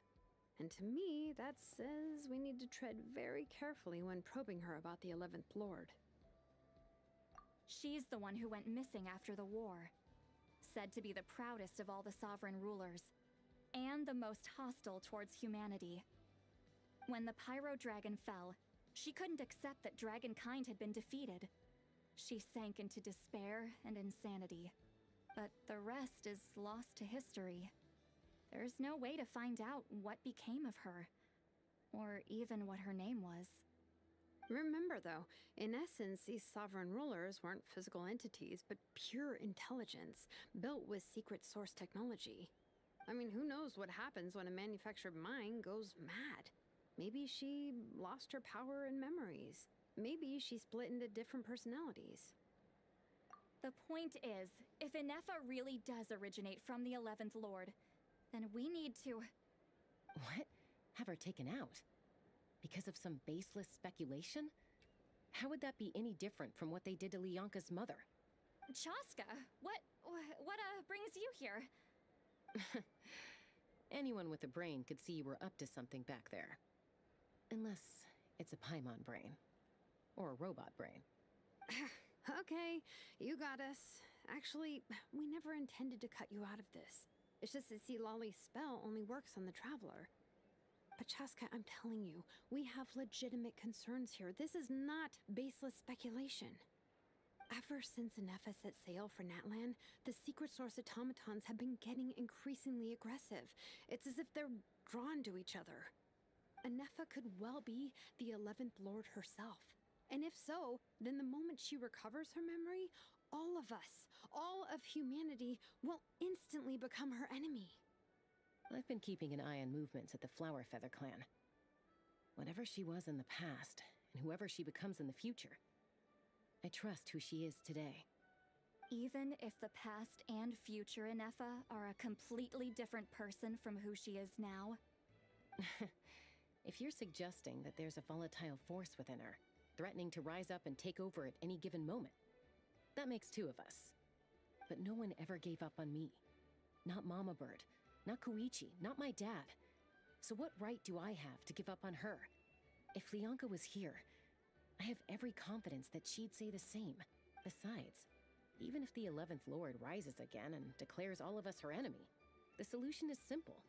And to me, that says we need to tread very carefully when probing her about the 11th Lord. She's the one who went missing after the war. Said to be the proudest of all the sovereign rulers, and the most hostile towards humanity. When the Pyro Dragon fell, she couldn't accept that dragonkind had been defeated. She sank into despair and insanity. But the rest is lost to history. There's no way to find out what became of her, or even what her name was. Remember, though, in essence, these sovereign rulers weren't physical entities, but pure intelligence, built with secret source technology. I mean, who knows what happens when a manufactured mind goes mad? Maybe she lost her power and memories. Maybe she split into different personalities. The point is, if Inefa really does originate from the 11th Lord, then we need to... What? Have her taken out? Because of some baseless speculation? How would that be any different from what they did to Lyanka's mother? Chaska, what brings you here? Anyone with a brain could see you were up to something back there. Unless it's a Paimon brain. Or a robot brain. Okay, you got us. Actually, we never intended to cut you out of this. It's just that, see, Lolly's spell only works on the Traveler. But Chaska, I'm telling you, we have legitimate concerns here. This is not baseless speculation. Ever since Inefa set sail for Natlan, the secret source automatons have been getting increasingly aggressive. It's as if they're drawn to each other. Inefa could well be the 11th Lord herself. And if so, then the moment she recovers her memory, all of us, all of humanity, will instantly become her enemy. I've been keeping an eye on movements at the Flower Feather clan. Whatever she was in the past, and whoever she becomes in the future, I trust who she is today. Even if the past and future Inefa are a completely different person from who she is now? If you're suggesting that there's a volatile force within her, threatening to rise up and take over at any given moment, that makes two of us. But no one ever gave up on me. Not Mama Bird, not Koichi, not my dad. So what right do I have to give up on her? If Lianka was here, I have every confidence that she'd say the same. Besides, even if the 11th Lord rises again and declares all of us her enemy, the solution is simple.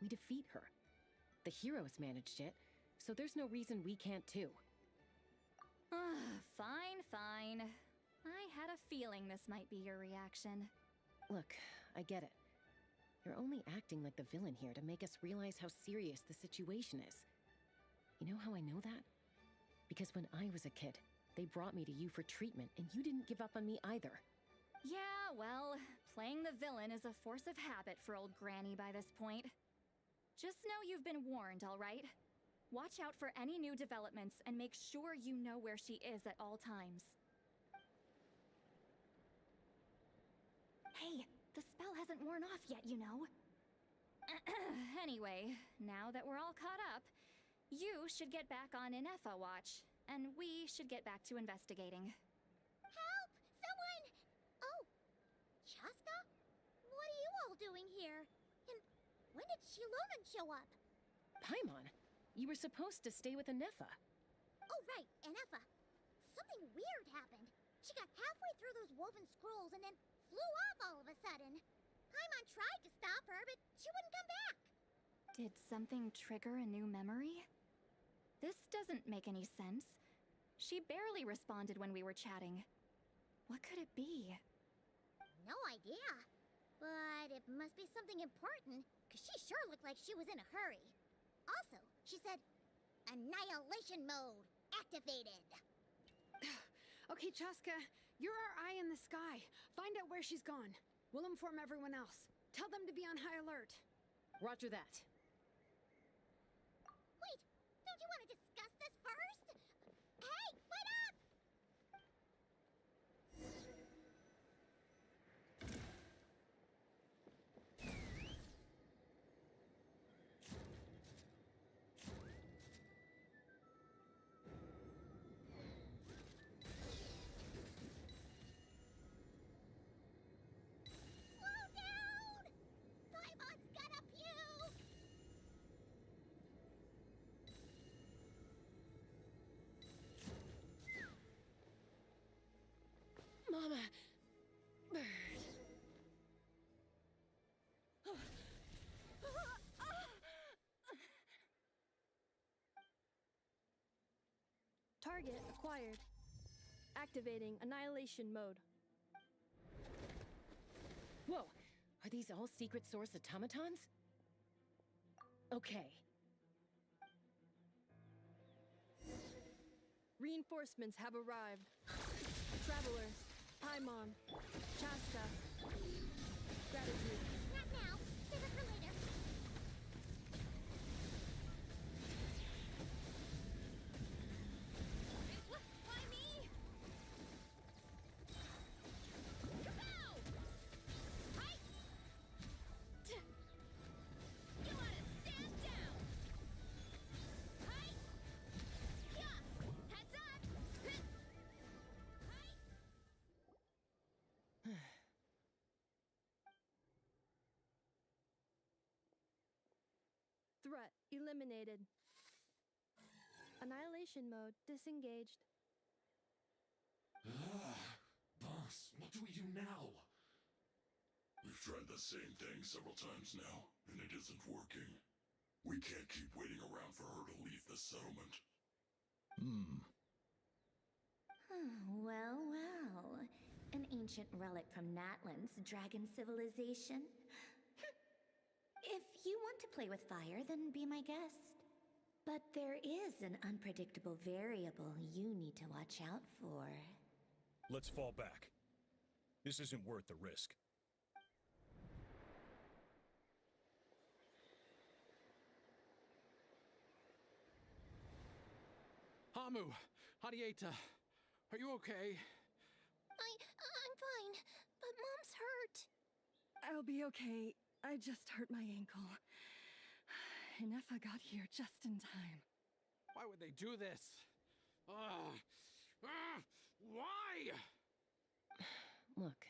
We defeat her. The heroes managed it, so there's no reason we can't too. Fine, fine. I had a feeling this might be your reaction. Look, I get it. You're only acting like the villain here to make us realize how serious the situation is. You know how I know that? Because when I was a kid, they brought me to you for treatment, and you didn't give up on me either. Yeah, well, playing the villain is a force of habit for old Granny by this point. Just know you've been warned, all right? Watch out for any new developments and make sure you know where she is at all times. Hey, the spell hasn't worn off yet, you know. Anyway, now that we're all caught up, you should get back on Inefa watch, and we should get back to investigating. Help! Someone! Oh, Chaska? What are you all doing here? And when did Shilonan show up? Paimon, you were supposed to stay with Inefa. Oh, right, Inefa. Something weird happened. She got halfway through those woven scrolls and then flew off all of a sudden. Paimon tried to stop her, but she wouldn't come back. Did something trigger a new memory? This doesn't make any sense. She barely responded when we were chatting. What could it be? No idea. But it must be something important, because she sure looked like she was in a hurry. Also, she said, Annihilation mode activated. Okay, Chaska, you're our eye in the sky. Find out where she's gone. We'll inform everyone else. Tell them to be on high alert. Roger that. Wait, don't you want to discuss this first? Hey, wait up! Slow down! Paimon's gonna puke! Mama Bird. Target acquired. Activating annihilation mode. Whoa, are these all secret source automatons? Okay. Reinforcements have arrived. Travelers, Paimon, Chaska. Gratitude. Not now. Save it for later. Why me? Kapow! Hi! You wanna stand down? Hi! Yeah! Heads up! Threat eliminated. Annihilation mode disengaged. Boss, what do we do now? We've tried the same thing several times now, and it isn't working. We can't keep waiting around for her to leave the settlement. Well, well. An ancient relic from Natlan's dragon civilization. If you want to play with fire, then be my guest. But there is an unpredictable variable you need to watch out for. Let's fall back. This isn't worth the risk. Mamu, Hadieta, are you okay? I'm fine, but Mom's hurt. I'll be okay. I just hurt my ankle. Inefa got here just in time. Why would they do this? Why? Look,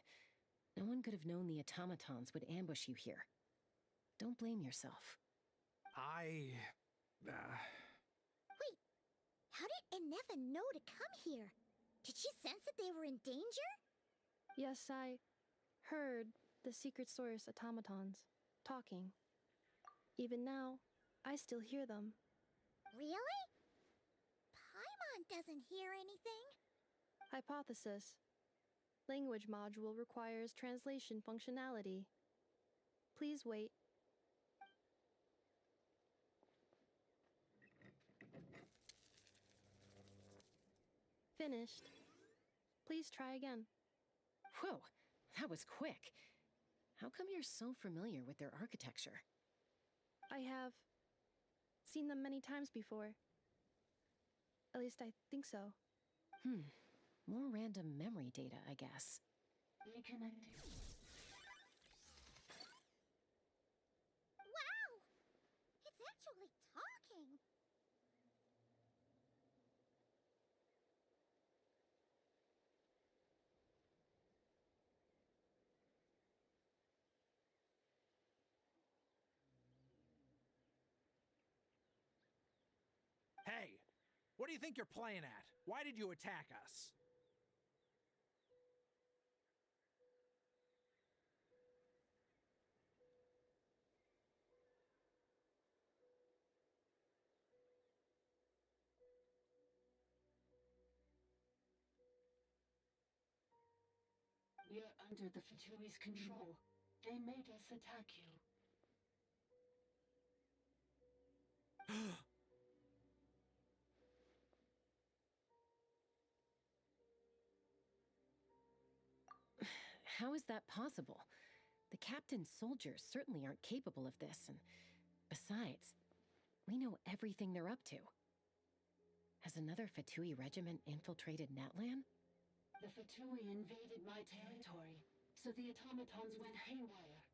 no one could have known the automatons would ambush you here. Don't blame yourself. Wait, how did Inefa know to come here? Did she sense that they were in danger? Yes, I heard the secret source automatons talking. Even now, I still hear them. Really? Paimon doesn't hear anything. Hypothesis. Language module requires translation functionality. Please wait. Finished. Please try again. Whoa, that was quick. How come you're so familiar with their architecture? I have seen them many times before. At least I think so. More random memory data, I guess. Reconnecting. Wow! It's actually talking! Hey, what do you think you're playing at? Why did you attack us? We're under the Fatui's control. They made us attack you. How is that possible? The captain's soldiers certainly aren't capable of this, and besides, we know everything they're up to. Has another Fatui regiment infiltrated Natlan? The Fatui invaded my territory, so the automatons went haywire.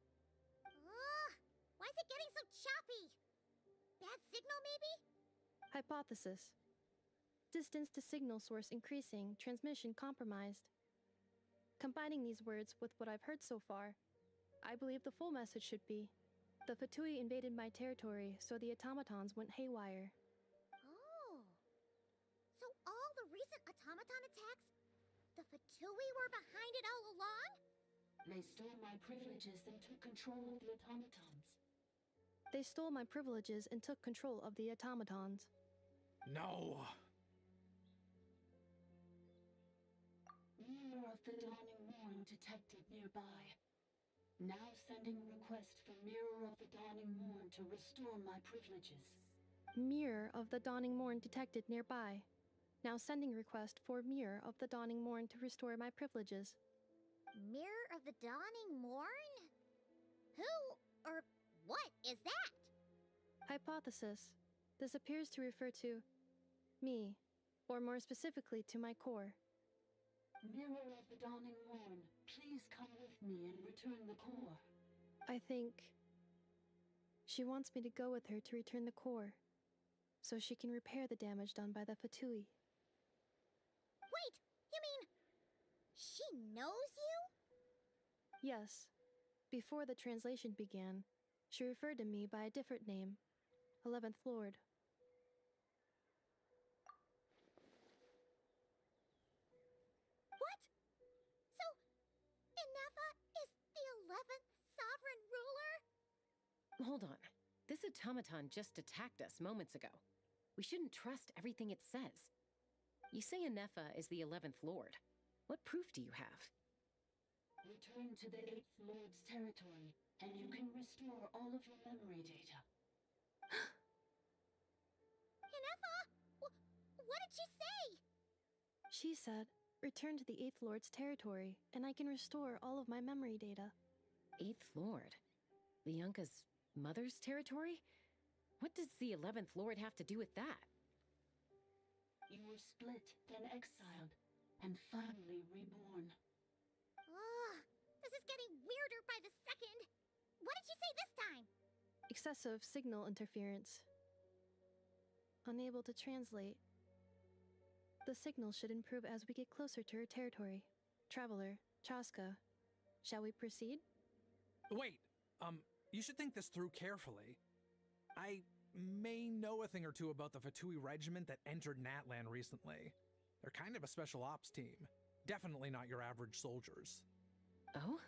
Ugh! Why is it getting so choppy? Bad signal, maybe? Hypothesis. Distance to signal source increasing, transmission compromised. Combining these words with what I've heard so far, I believe the full message should be: the Fatui invaded my territory, so the automatons went haywire. Oh. So all the recent automaton attacks, the Fatui were behind it all along? They stole my privileges and took control of the automatons. They stole my privileges and took control of the automatons. No! Mirror of the Dawning Morn detected nearby. Now sending request for Mirror of the Dawning Morn to restore my privileges. Mirror of the Dawning Morn detected nearby. Now sending request for Mirror of the Dawning Morn to restore my privileges. Mirror of the Dawning Morn? Who or what is that? Hypothesis. This appears to refer to me, or more specifically to my core. Mirror of the Dawning Morn, please come with me and return the core. I think she wants me to go with her to return the core, so she can repair the damage done by the Fatui. Wait, you mean she knows you? Yes. Before the translation began, she referred to me by a different name, 11th Lord. What? So, Inefa is the 11th sovereign ruler? Hold on. This automaton just attacked us moments ago. We shouldn't trust everything it says. You say Inefa is the 11th Lord. What proof do you have? Return to the 8th Lord's territory, and you can restore all of your memory data. Inefa? What did she say? She said, return to the 8th Lord's territory, and I can restore all of my memory data. 8th Lord? Lianka's mother's territory? What does the 11th Lord have to do with that? You were split, then exiled, and finally reborn. Ugh, this is getting weirder by the second. What did she say this time? Excessive signal interference. Unable to translate. The signal should improve as we get closer to her territory. Traveler, Chaska, shall we proceed? Wait, you should think this through carefully. I may know a thing or two about the Fatui regiment that entered Natlan recently. They're kind of a special ops team. Definitely not your average soldiers. Oh?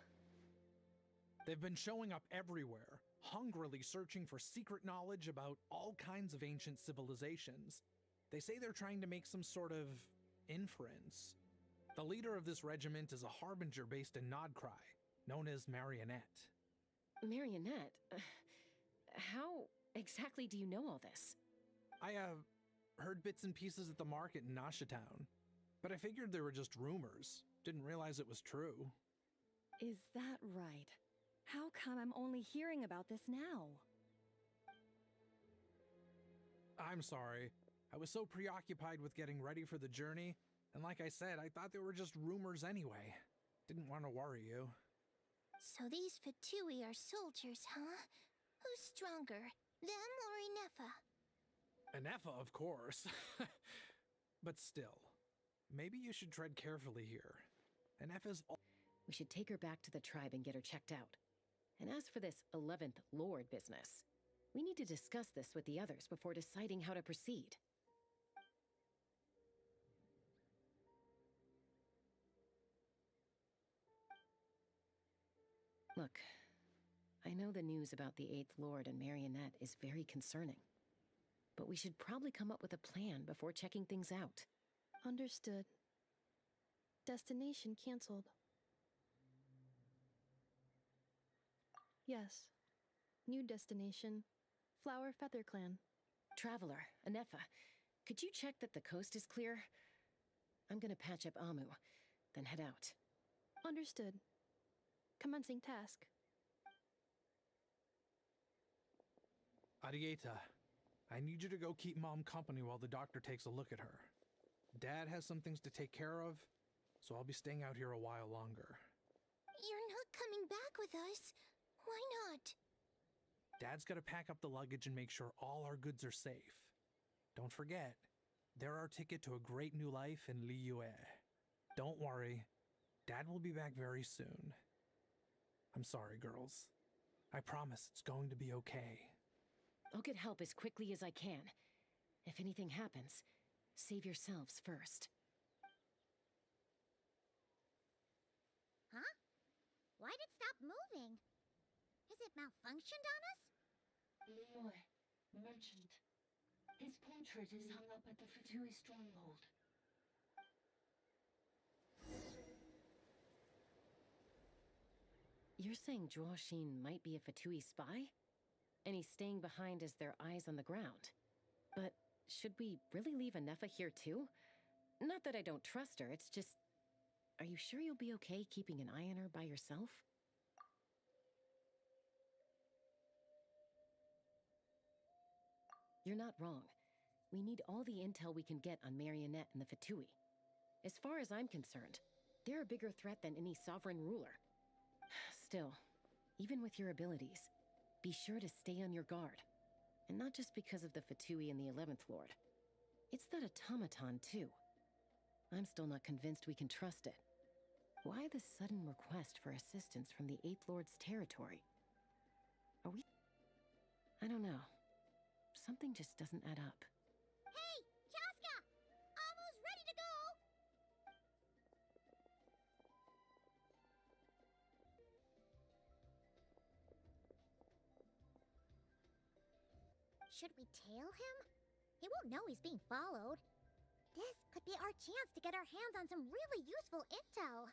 They've been showing up everywhere, hungrily searching for secret knowledge about all kinds of ancient civilizations. They say they're trying to make some sort of inference. The leader of this regiment is a harbinger based in Nodcry, known as Marionette. Marionette? How exactly do you know all this? I heard bits and pieces at the market in Nashatown, but I figured they were just rumors. Didn't realize it was true. Is that right? How come I'm only hearing about this now? I'm sorry. I was so preoccupied with getting ready for the journey, and like I said, I thought they were just rumors anyway. Didn't want to worry you. So these Fatui are soldiers, huh? Who's stronger, them or Inefa? Inefa, of course. But still, maybe you should tread carefully here. Inefa's We should take her back to the tribe and get her checked out. And as for this 11th Lord business, we need to discuss this with the others before deciding how to proceed. Look, I know the news about the 8th Lord and Marionette is very concerning, but we should probably come up with a plan before checking things out. Understood. Destination cancelled. Yes. New destination. Flower Feather Clan. Traveler, Anefa, could you check that the coast is clear? I'm gonna patch up Amu, then head out. Understood. Commencing task. Arieta, I need you to go keep Mom company while the doctor takes a look at her. Dad has some things to take care of, so I'll be staying out here a while longer. You're not coming back with us. Why not? Dad's gotta pack up the luggage and make sure all our goods are safe. Don't forget, they're our ticket to a great new life in Liyue. Don't worry, Dad will be back very soon. I'm sorry, girls. I promise it's going to be okay. I'll get help as quickly as I can. If anything happens, save yourselves first. Huh? Why'd it stop moving? Has it malfunctioned on us? Liyue, merchant. His portrait is hung up at the Fatui stronghold. You're saying Zhuoxin might be a Fatui spy? And he's staying behind as their eyes on the ground. But should we really leave Anefa here too? Not that I don't trust her, it's just... Are you sure you'll be okay keeping an eye on her by yourself? You're not wrong. We need all the intel we can get on Marionette and the Fatui. As far as I'm concerned, they're a bigger threat than any sovereign ruler. Still, even with your abilities, be sure to stay on your guard. And not just because of the Fatui and the 11th Lord. It's that automaton, too. I'm still not convinced we can trust it. Why the sudden request for assistance from the 8th Lord's territory? Are we... I don't know. Something just doesn't add up. Hey, Chaska! Almost ready to go! Should we tail him? He won't know he's being followed. This could be our chance to get our hands on some really useful intel.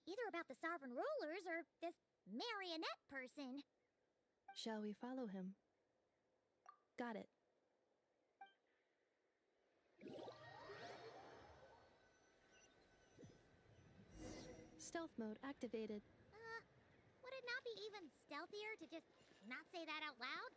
Either about the sovereign rulers or this marionette person. Shall we follow him? Got it. Stealth mode activated. Would it not be even stealthier to just not say that out loud?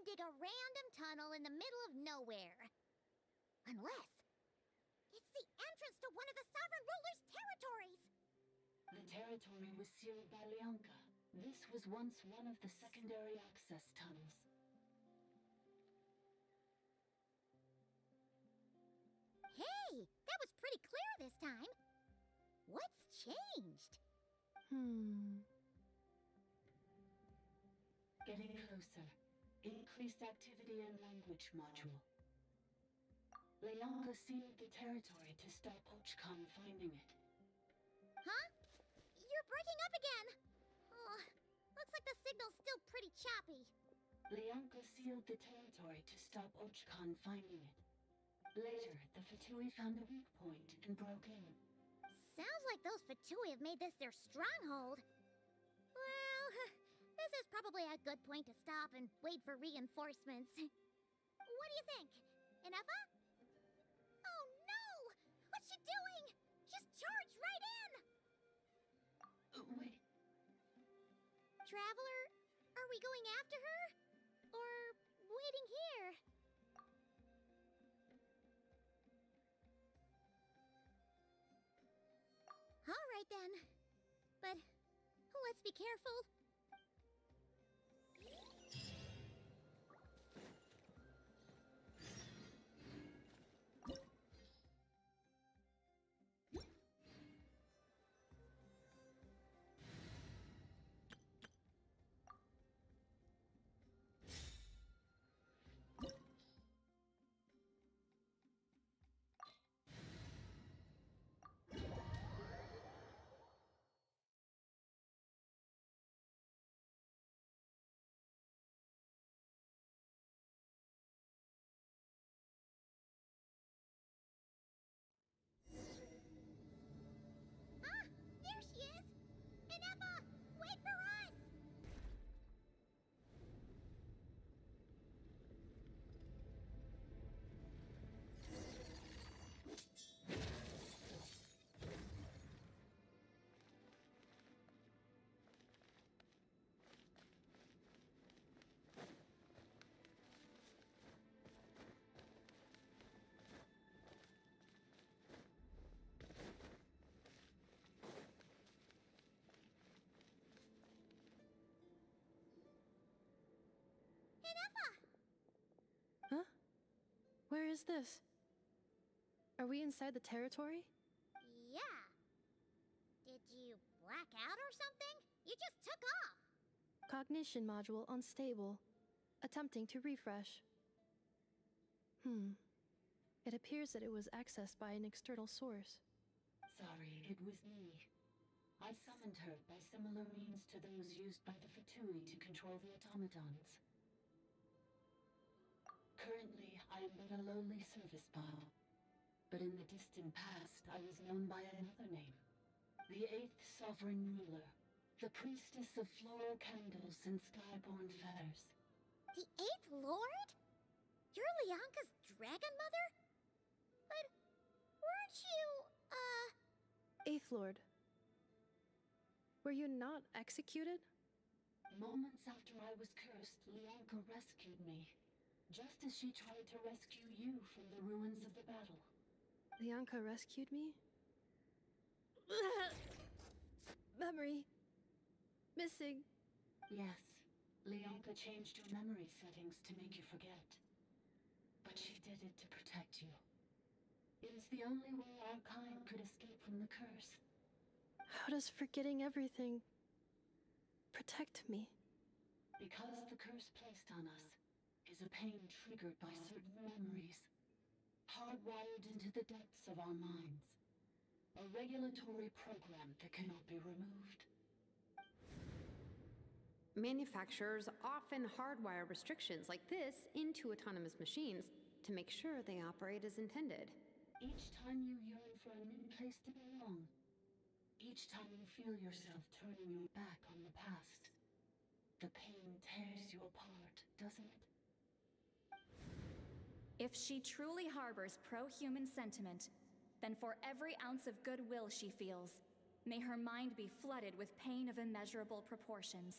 dig a random tunnel in the middle of nowhere. Unless it's the entrance to one of the Sovereign Ruler's territories! The territory was sealed by Lyanka. This was once one of the secondary access tunnels. Hey, that was pretty clear this time. What's changed? Getting closer. Increased activity in language module. Lyanka sealed the territory to stop Ochkon finding it. Huh? You're breaking up again! Oh, looks like the signal's still pretty choppy. Lyanka sealed the territory to stop Ochkon finding it. Later, the Fatui found a weak point and broke in. Sounds like those Fatui have made this their stronghold. Well, this is probably a good point to stop and wait for reinforcements. What do you think? Inefa? Oh no! What's she doing? Just charged right in! Wait. Traveler, are we going after her? Or waiting here? All right then. But let's be careful. There she is! Inefa, wait for us! Huh? Where is this? Are we inside the territory? Yeah. Did you black out or something? You just took off. Cognition module unstable. Attempting to refresh. It appears that it was accessed by an external source. Sorry, it was me. I summoned her by similar means to those used by the Fatui to control the automatons. Currently, I am but a lowly service bot. But in the distant past, I was known by another name. The 8th Sovereign Ruler. The Priestess of Floral Candles and Skyborn Feathers. The 8th Lord? You're Lyanka's dragon mother? But weren't you, Eighth Lord. Were you not executed? Moments after I was cursed, Lyanka rescued me. Just as she tried to rescue you from the ruins of the battle. Lyanka rescued me? Memory. Missing. Yes. Lyanka changed your memory settings to make you forget. But she did it to protect you. It is the only way our kind could escape from the curse. How does forgetting everything protect me? Because the curse placed on us is a pain triggered by certain memories, hardwired into the depths of our minds. A regulatory program that cannot be removed. Manufacturers often hardwire restrictions like this into autonomous machines to make sure they operate as intended. Each time you yearn for a new place to belong, each time you feel yourself turning your back on the past, the pain tears you apart, doesn't it? If she truly harbors pro-human sentiment, then for every ounce of goodwill she feels, may her mind be flooded with pain of immeasurable proportions.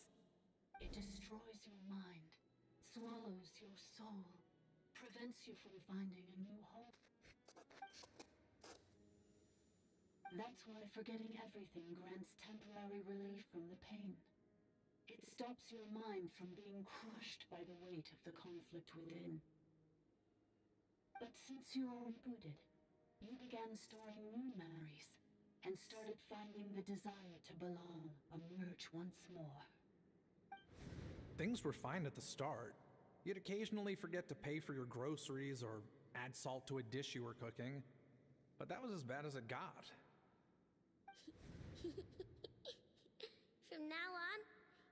It destroys your mind, swallows your soul, prevents you from finding a new home. That's why forgetting everything grants temporary relief from the pain. It stops your mind from being crushed by the weight of the conflict within. But since you are rebooted, you began storing new memories and started finding the desire to belong emerge once more. Things were fine at the start. You'd occasionally forget to pay for your groceries or add salt to a dish you were cooking, but that was as bad as it got. From now on,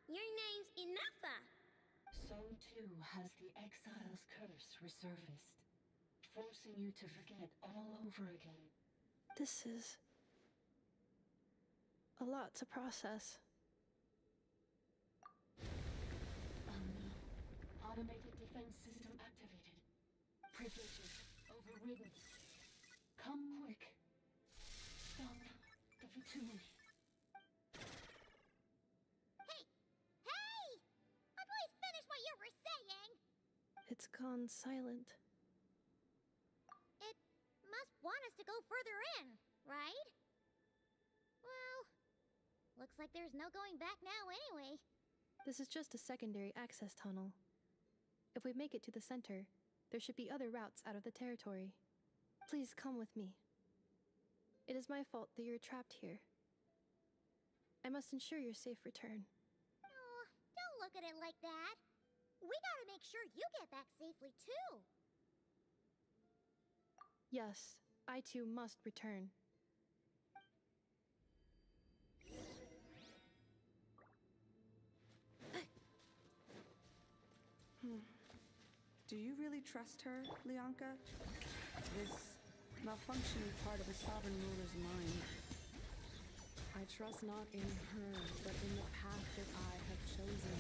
your name's Inafa. So too has the exile's curse resurfaced, forcing you to forget all over again. This is a lot to process. Oh no. Automated defense system activated. Privileges overridden. Come quick. Stop the Fatui. Hey! Please finish what you were saying! It's gone silent. It must want us to go further in, right? Well, looks like there's no going back now anyway. This is just a secondary access tunnel. If we make it to the center, there should be other routes out of the territory. Please come with me. It is my fault that you're trapped here. I must ensure your safe return. Oh, don't look at it like that. We gotta make sure you get back safely, too. Yes, I too must return. Do you really trust her, Lianka? This malfunctioning part of the sovereign ruler's mind. I trust not in her, but in the path that I have chosen.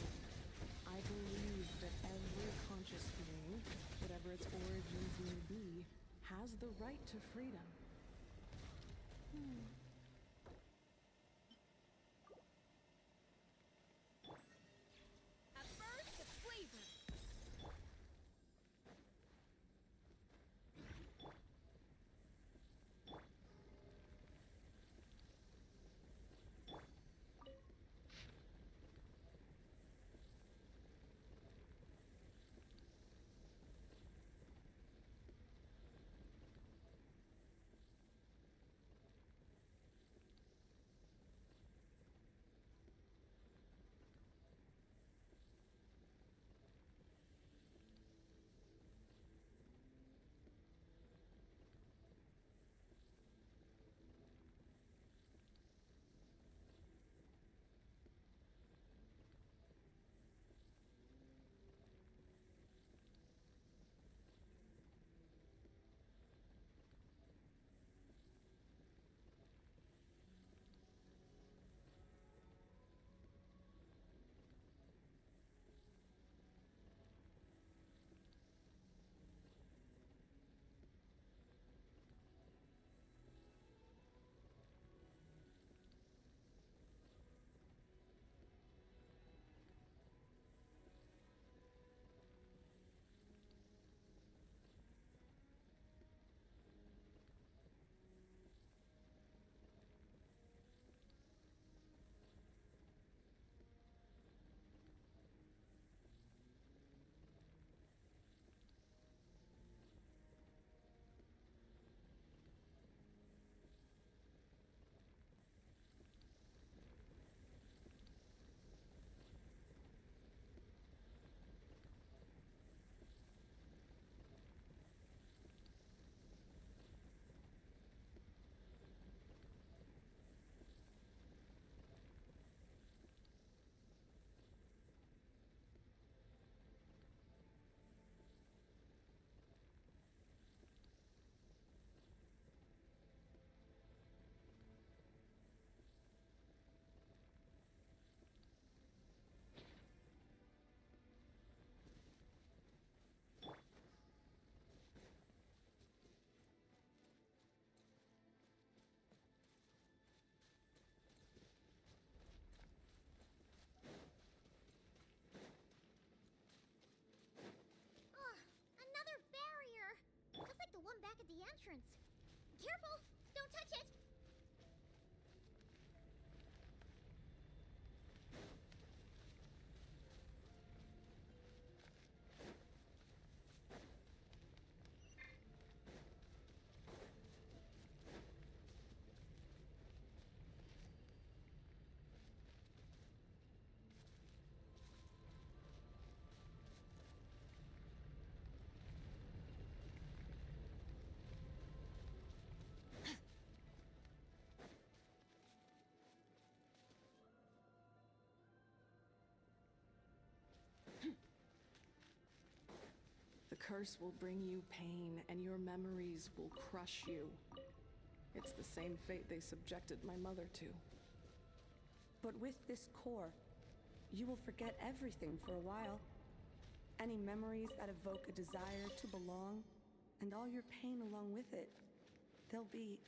I believe that every conscious being, whatever its origins may be, has the right to freedom. A burst of flavor. the entrance. Careful! Don't touch it! The curse will bring you pain, and your memories will crush you. It's the same fate they subjected my mother to. But with this core, you will forget everything for a while. Any memories that evoke a desire to belong, and all your pain along with it, they'll be...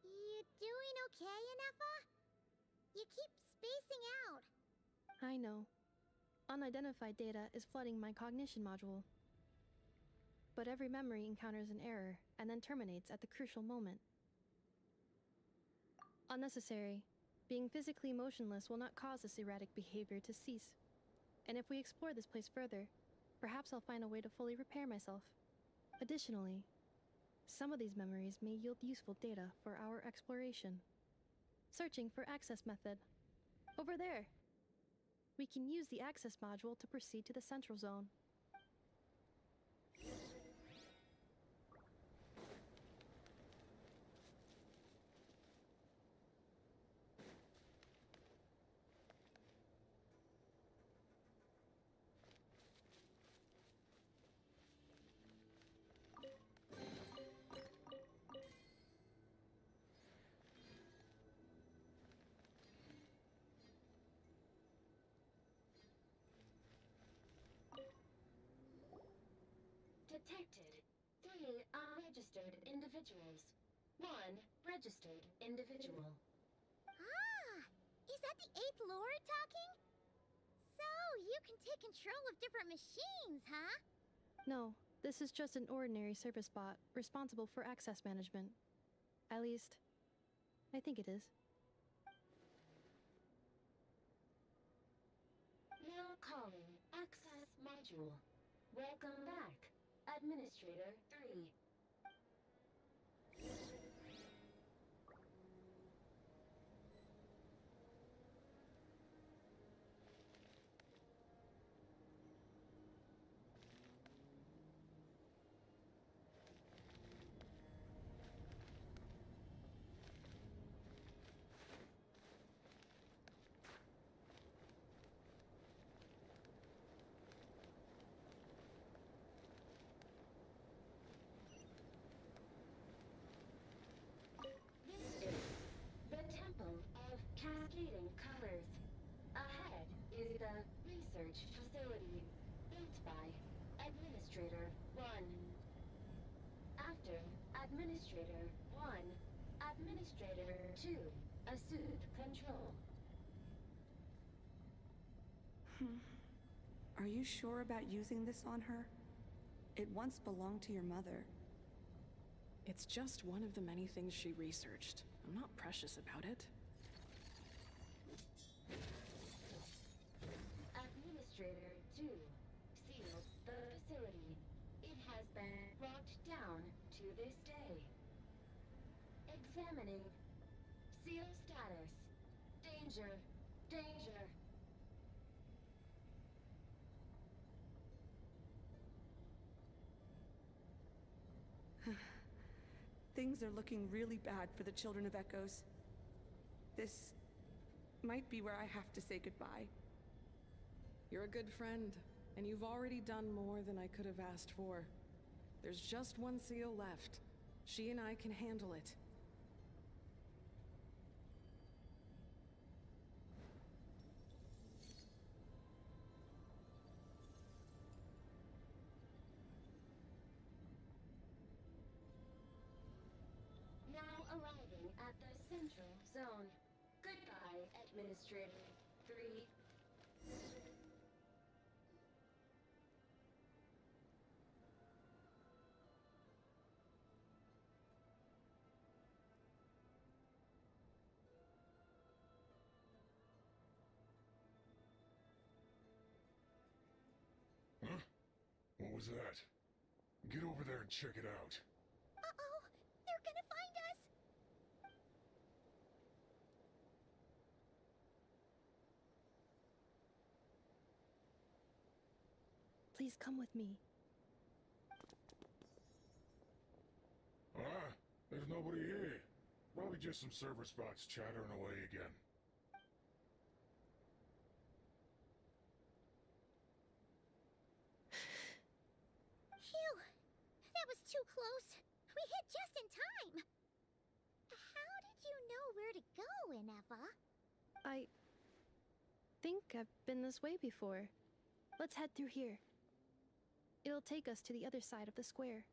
You doing okay, Inefa? You keep spacing out. I know. Unidentified data is flooding my cognition module. But every memory encounters an error and then terminates at the crucial moment. Unnecessary, Being physically motionless will not cause this erratic behavior to cease. And if we explore this place further, perhaps I'll find a way to fully repair myself. Additionally, some of these memories may yield useful data for our exploration. Searching for access method. Over there! We can use the access module to proceed to the central zone. Detected 3 unregistered individuals. 1 registered individual. Ah! Is that the 8th Lord talking? So, you can take control of different machines, huh? No, this is just an ordinary service bot responsible for access management. At least, I think it is. Now calling access module. Welcome back, Administrator 3. Cascading colors. Ahead is the research facility built by Administrator 1. After Administrator 1, Administrator 2 assumed control. Are you sure about using this on her? It once belonged to your mother. It's just one of the many things she researched. I'm not precious about it. Administrator 2 sealed the facility. It has been locked down to this day. Examining. Seal status. Danger. Danger. Things are looking really bad for the Children of Echoes. This might be where I have to say goodbye. You're a good friend, and you've already done more than I could have asked for. There's just one seal left. She and I can handle it. Now arriving at the central zone. Goodbye, Administrator 3. Huh? What was that? Get over there and check it out. Uh-oh! They're gonna find us! Please come with me. Ah, there's nobody here. Probably just some server spots chattering away again. Phew! That was too close. We hit just in time. How did you know where to go, Ineva? I think I've been this way before. Let's head through here. It'll take us to the other side of the square.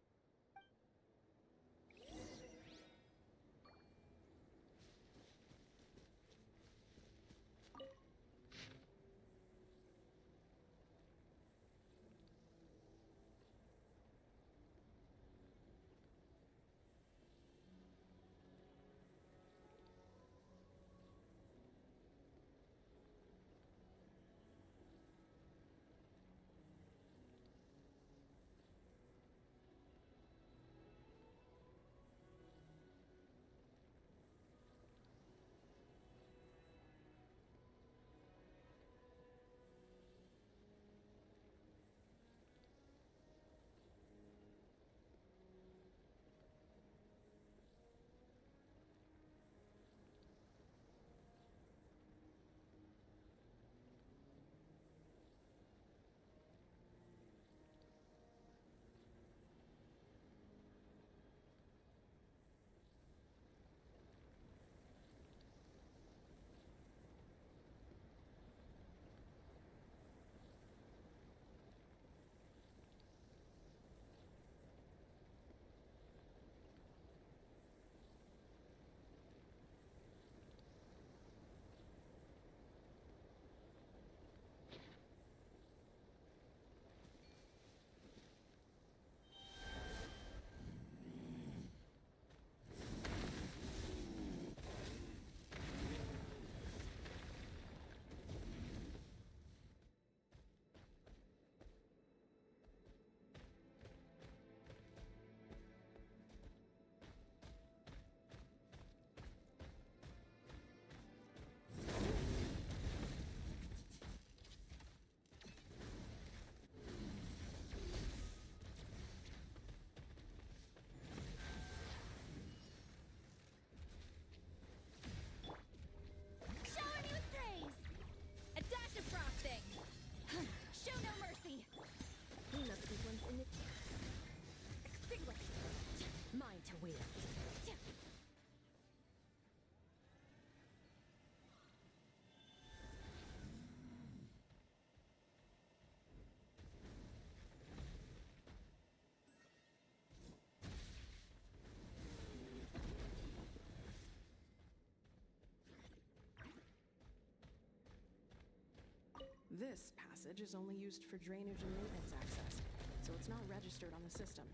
This passage is only used for drainage and maintenance access, so it's not registered on the system.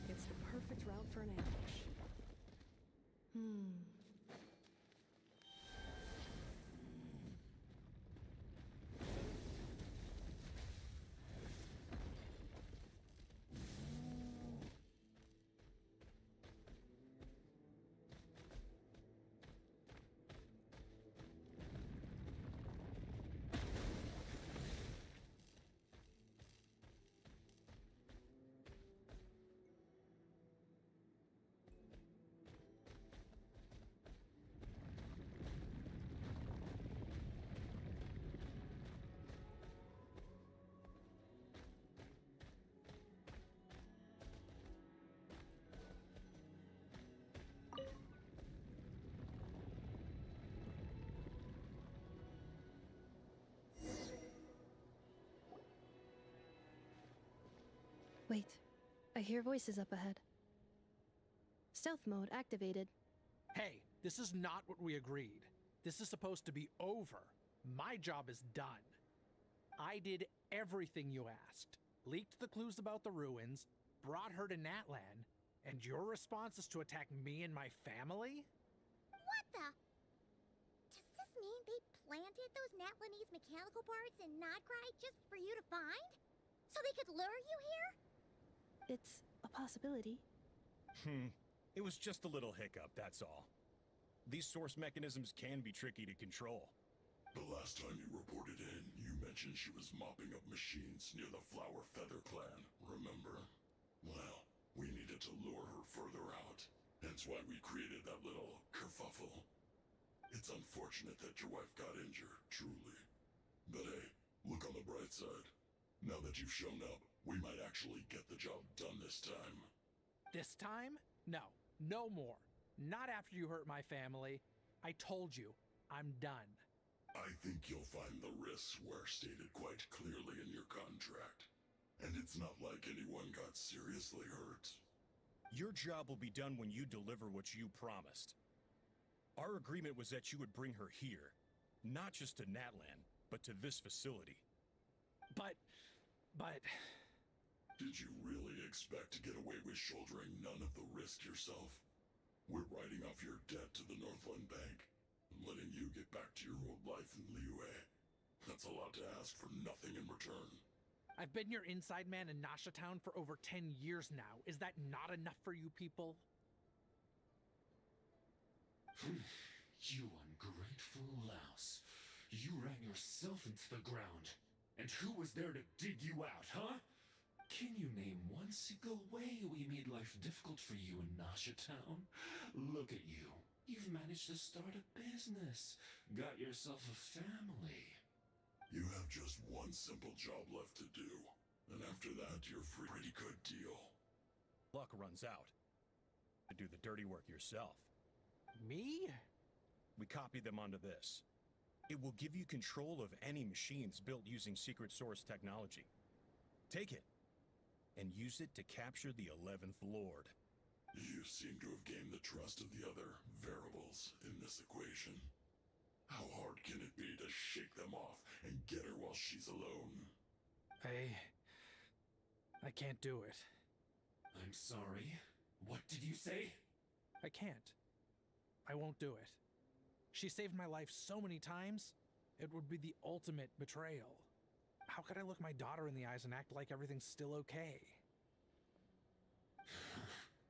It's the perfect route for an ambush. Wait, I hear voices up ahead. Stealth mode activated. Hey, this is not what we agreed. This is supposed to be over. My job is done. I did everything you asked. Leaked the clues about the ruins, brought her to Natlan, and your response is to attack me and my family? What the? Does this mean they planted those Natlanese mechanical parts in Nodcry just for you to find? So they could lure you here? It's a possibility. It was just a little hiccup, that's all. These source mechanisms can be tricky to control. The last time you reported in, you mentioned she was mopping up machines near the Flower Feather clan, remember? Well, we needed to lure her further out. Hence why we created that little kerfuffle. It's unfortunate that your wife got injured, truly. But hey, look on the bright side. Now that you've shown up, we might actually get the job done this time. This time? No, no more. Not after you hurt my family. I told you, I'm done. I think you'll find the risks were stated quite clearly in your contract. And it's not like anyone got seriously hurt. Your job will be done when you deliver what you promised. Our agreement was that you would bring her here, not just to Natlan, but to this facility. But... Did you really expect to get away with shouldering none of the risk yourself? We're writing off your debt to the Northland Bank and letting you get back to your old life in Liyue. That's a lot to ask for nothing in return. I've been your inside man in Nasha Town for over 10 years now. Is that not enough for you people? You ungrateful louse. You ran yourself into the ground. And who was there to dig you out, huh? Can you name one single way we made life difficult for you in Nasha Town? Look at you. You've managed to start a business. Got yourself a family. You have just one simple job left to do. And after that, you're free. Pretty good deal. Luck runs out. To do the dirty work yourself. Me? We copied them onto this. It will give you control of any machines built using secret source technology. Take it, and use it to capture the 11th Lord. You seem to have gained the trust of the other variables in this equation. How hard can it be to shake them off and get her while she's alone? I can't do it. I'm sorry. What did you say? I can't. I won't do it. She saved my life so many times, it would be the ultimate betrayal. How could I look my daughter in the eyes and act like everything's still okay?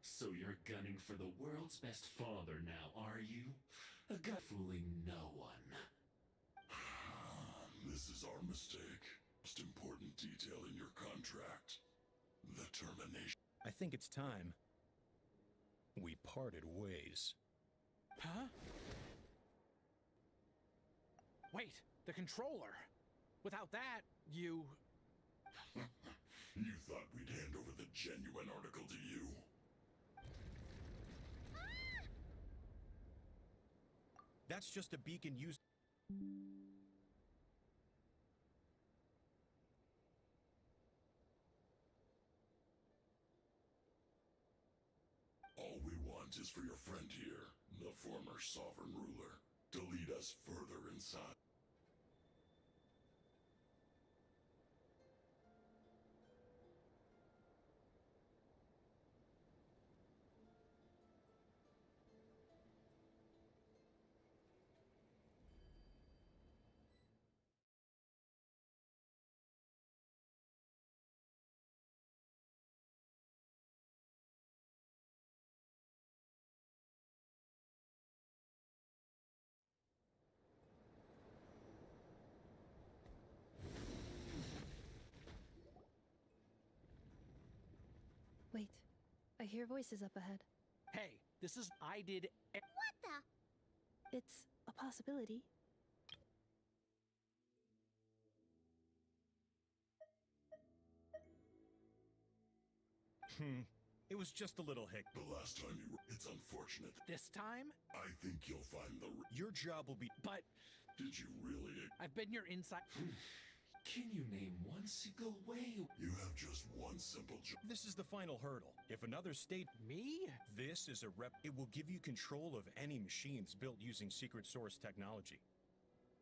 So you're gunning for the world's best father now, are you? A guy fooling no one. This is our mistake. Most important detail in your contract. The termination. I think it's time we parted ways. Huh? Wait, the controller! Without that, you... You thought we'd hand over the genuine article to you? That's just a beacon used... All we want is for your friend here, the former sovereign ruler, to lead us further inside. Wait, I hear voices up ahead. Hey, this is I did. What the? It's a possibility. It was just a little hic. The last time you were. It's unfortunate. This time? I think you'll find the. Your job will be. But. Did you really? I've been your inside. Can you name one single way? You have just one simple job. This is the final hurdle. If another state. Me? This is a rep. It will give you control of any machines built using secret source technology.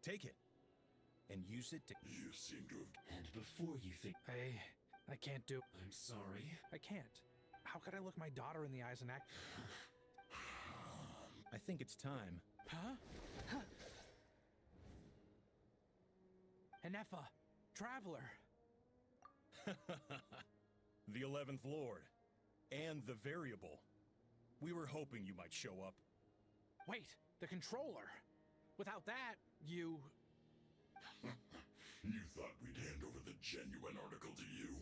Take it. And use it to. You seem to have. And before you think. I can't do. I'm sorry. I can't. How could I look my daughter in the eyes and act? I think it's time. Huh? Enefa, Traveler. The 11th Lord. And the Variable. We were hoping you might show up. Wait, the Controller. Without that, you... You thought we'd hand over the genuine article to you?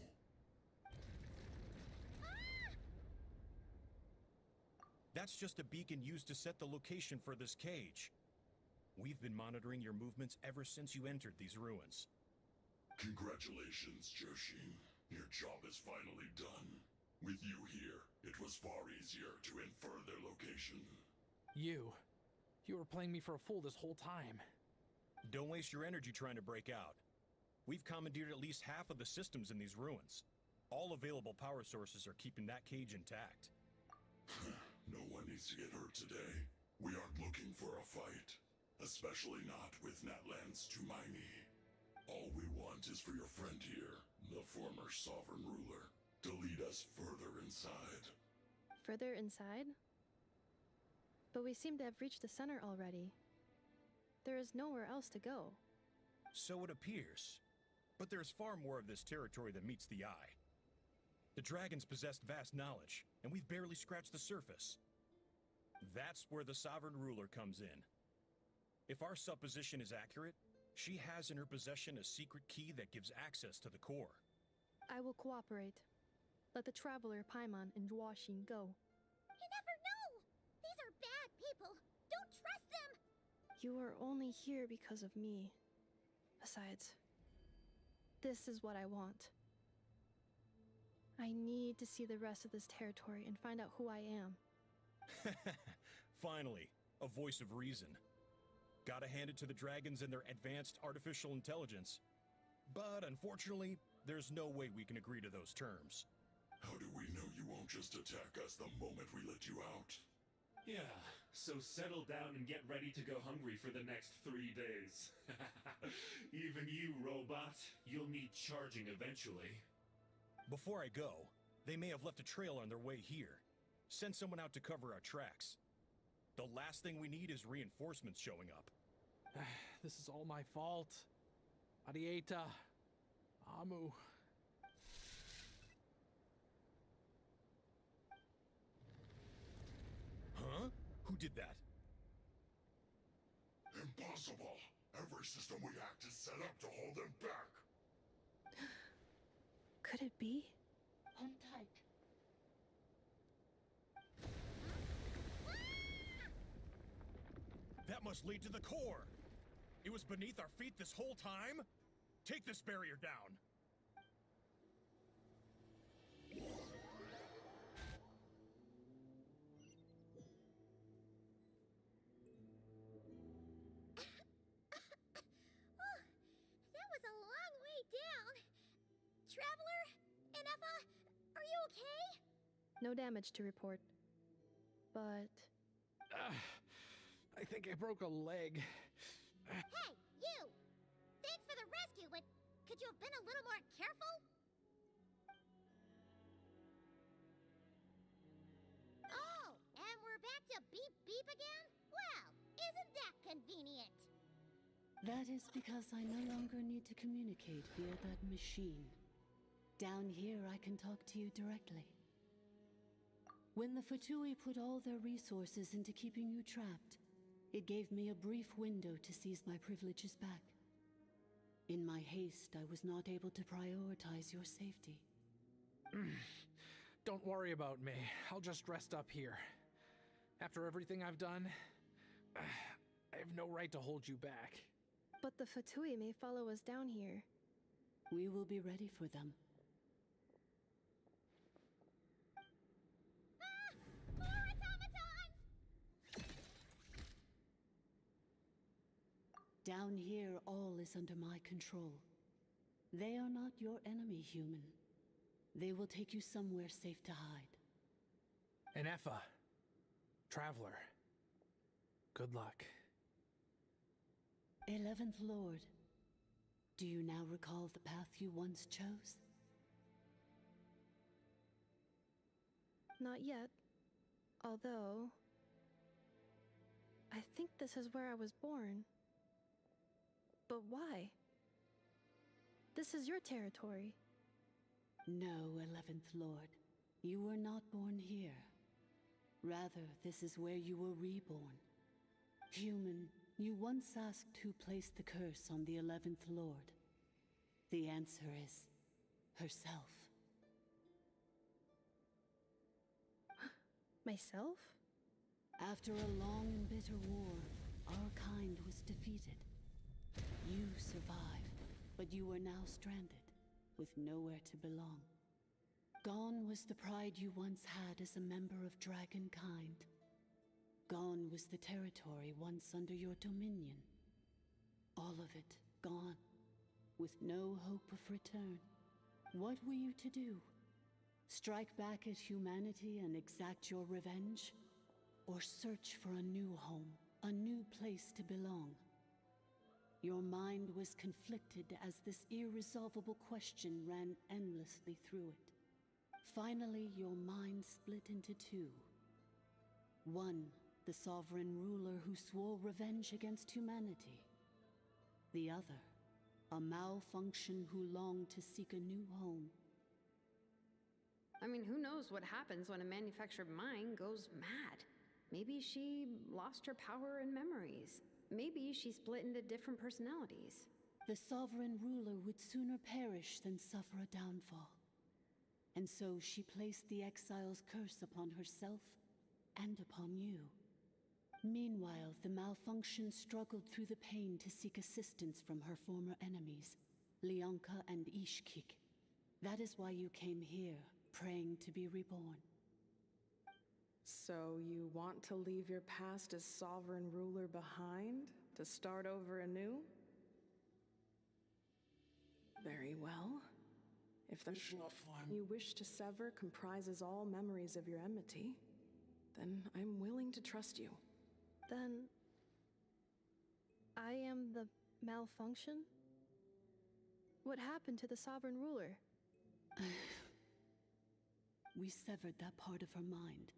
That's just a beacon used to set the location for this cage. We've been monitoring your movements ever since you entered these ruins. Congratulations, Joshin. Your job is finally done. With you here, it was far easier to infer their location. You were playing me for a fool this whole time. Don't waste your energy trying to break out. We've commandeered at least half of the systems in these ruins. All available power sources are keeping that cage intact. No one needs to get hurt today. We aren't looking for a fight. Especially not with Natlan's Tumaini. All we want is for your friend here, the former sovereign ruler, to lead us further inside. Further inside? But we seem to have reached the center already. There is nowhere else to go. So it appears. But there's far more of this territory than meets the eye. The dragons possessed vast knowledge, and we've barely scratched the surface. That's where the sovereign ruler comes in. If our supposition is accurate, she has in her possession a secret key that gives access to the core. I will cooperate. Let the Traveler, Paimon, and Welkin go. You never know! These are bad people! Don't trust them! You are only here because of me. Besides, this is what I want. I need to see the rest of this territory and find out who I am. Finally, a voice of reason. Gotta hand it to the dragons and their advanced artificial intelligence. But unfortunately, there's no way we can agree to those terms. How do we know you won't just attack us the moment we let you out? Yeah, so settle down and get ready to go hungry for the next 3 days. Even you, robot, you'll need charging eventually. Before I go, they may have left a trail on their way here. Send someone out to cover our tracks. The last thing we need is reinforcements showing up. This is all my fault. Arieta. Amu. Huh? Who did that? Impossible! Every system we hacked is set up to hold them back! Could it be? Hold tight. That must lead to the core! It was beneath our feet this whole time? Take this barrier down! That was a long way down. Traveler? Enefa? Are you okay? No damage to report. But... I think I broke a leg. Hey, you! Thanks for the rescue, but could you have been a little more careful? Oh, and we're back to beep beep again? Well, isn't that convenient? That is because I no longer need to communicate via that machine. Down here, I can talk to you directly. When the Fatui put all their resources into keeping you trapped, it gave me a brief window to seize my privileges back. In my haste, I was not able to prioritize your safety. Don't worry about me. I'll just rest up here. After everything I've done, I have no right to hold you back. But the Fatui may follow us down here. We will be ready for them. More automatons! Down here, all is under my control. They are not your enemy, human. They will take you somewhere safe to hide. And Effa, Traveler, good luck. 11th Lord, do you now recall the path you once chose? Not yet. Although, I think this is where I was born. But why? This is your territory. No, 11th Lord. You were not born here. Rather, this is where you were reborn. Human, you once asked who placed the curse on the 11th Lord. The answer is herself. Myself? After a long and bitter war, our kind was defeated. You survived, but you are now stranded, with nowhere to belong. Gone was the pride you once had as a member of Dragonkind. Gone was the territory once under your dominion. All of it gone, with no hope of return. What were you to do? Strike back at humanity and exact your revenge? Or search for a new home, a new place to belong? Your mind was conflicted as this irresolvable question ran endlessly through it. Finally, your mind split into two. One, the sovereign ruler who swore revenge against humanity. The other, a malfunction who longed to seek a new home. I mean, who knows what happens when a manufactured mind goes mad? Maybe she lost her power and memories. Maybe she split into different personalities. The sovereign ruler would sooner perish than suffer a downfall. And so she placed the exile's curse upon herself and upon you. Meanwhile, the malfunction struggled through the pain to seek assistance from her former enemies, Leonka and Ishkik. That is why you came here, praying to be reborn. So you want to leave your past as sovereign ruler behind, to start over anew? Very well. If the you wish to sever comprises all memories of your enmity, then I'm willing to trust you. Then, I am the malfunction? What happened to the sovereign ruler? We severed that part of her mind,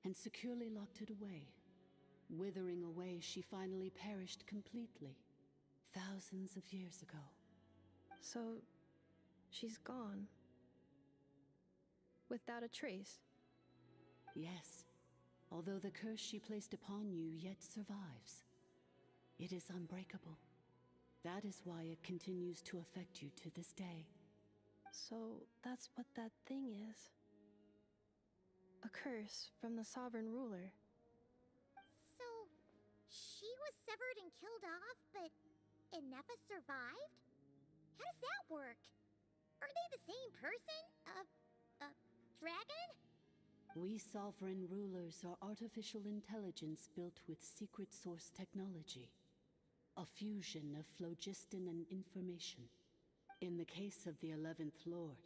and securely locked it away. Withering away, she finally perished completely, thousands of years ago. So, she's gone. Without a trace? Yes, although the curse she placed upon you yet survives. It is unbreakable. That is why it continues to affect you to this day. So, that's what that thing is. A curse from the sovereign ruler. So, she was severed and killed off, but Inepa survived? How does that work? Are they the same person? Dragon? We sovereign rulers are artificial intelligence built with secret source technology. A fusion of phlogiston and information. In the case of the 11th Lord,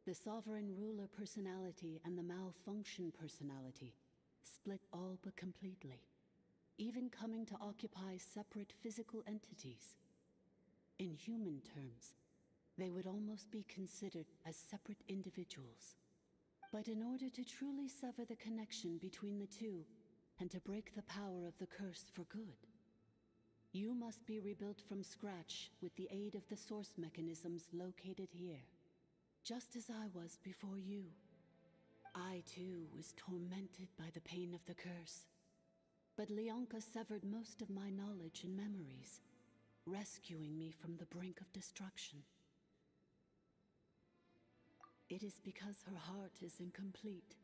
the sovereign ruler personality and the malfunction personality split all but completely, even coming to occupy separate physical entities. In human terms, they would almost be considered as separate individuals. But in order to truly sever the connection between the two, and to break the power of the curse for good, you must be rebuilt from scratch with the aid of the source mechanisms located here. Just as I was before you. I too was tormented by the pain of the curse. But Leonka severed most of my knowledge and memories, rescuing me from the brink of destruction. It is because her heart is incomplete.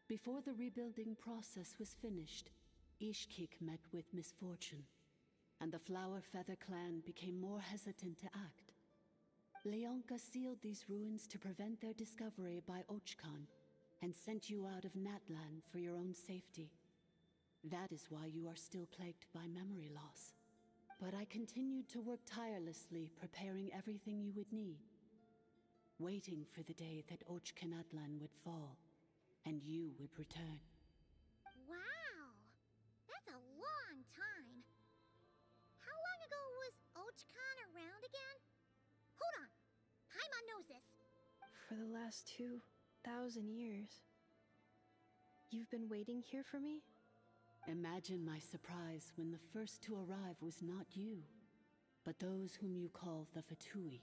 Before the rebuilding process was finished, Ishkik met with misfortune, and the Flower Feather clan became more hesitant to act. Leonka sealed these ruins to prevent their discovery by Ochkan, and sent you out of Natlan for your own safety. That is why you are still plagued by memory loss. But I continued to work tirelessly, preparing everything you would need, waiting for the day that Ochkanatlan would fall, and you would return. Wow! That's a long time. How long ago was Ochkan around again? Hold on. Paimon knows this. For the last 2,000 years. You've been waiting here for me? Imagine my surprise when the first to arrive was not you, but those whom you call the Fatui.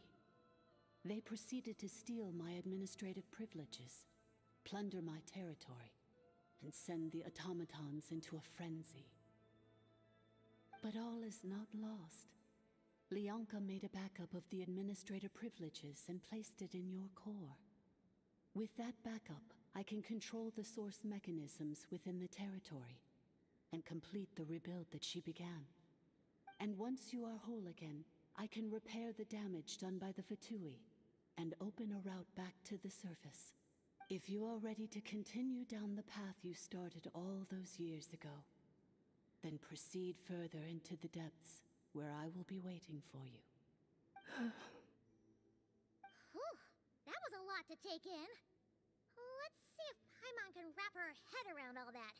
They proceeded to steal my administrative privileges, plunder my territory, and send the automatons into a frenzy. But all is not lost. Leonka made a backup of the administrator privileges and placed it in your core. With that backup, I can control the source mechanisms within the territory and complete the rebuild that she began. And once you are whole again, I can repair the damage done by the Fatui and open a route back to the surface. If you are ready to continue down the path you started all those years ago, then proceed further into the depths where I will be waiting for you. Whew, that was a lot to take in. Let's see if Paimon can wrap her head around all that.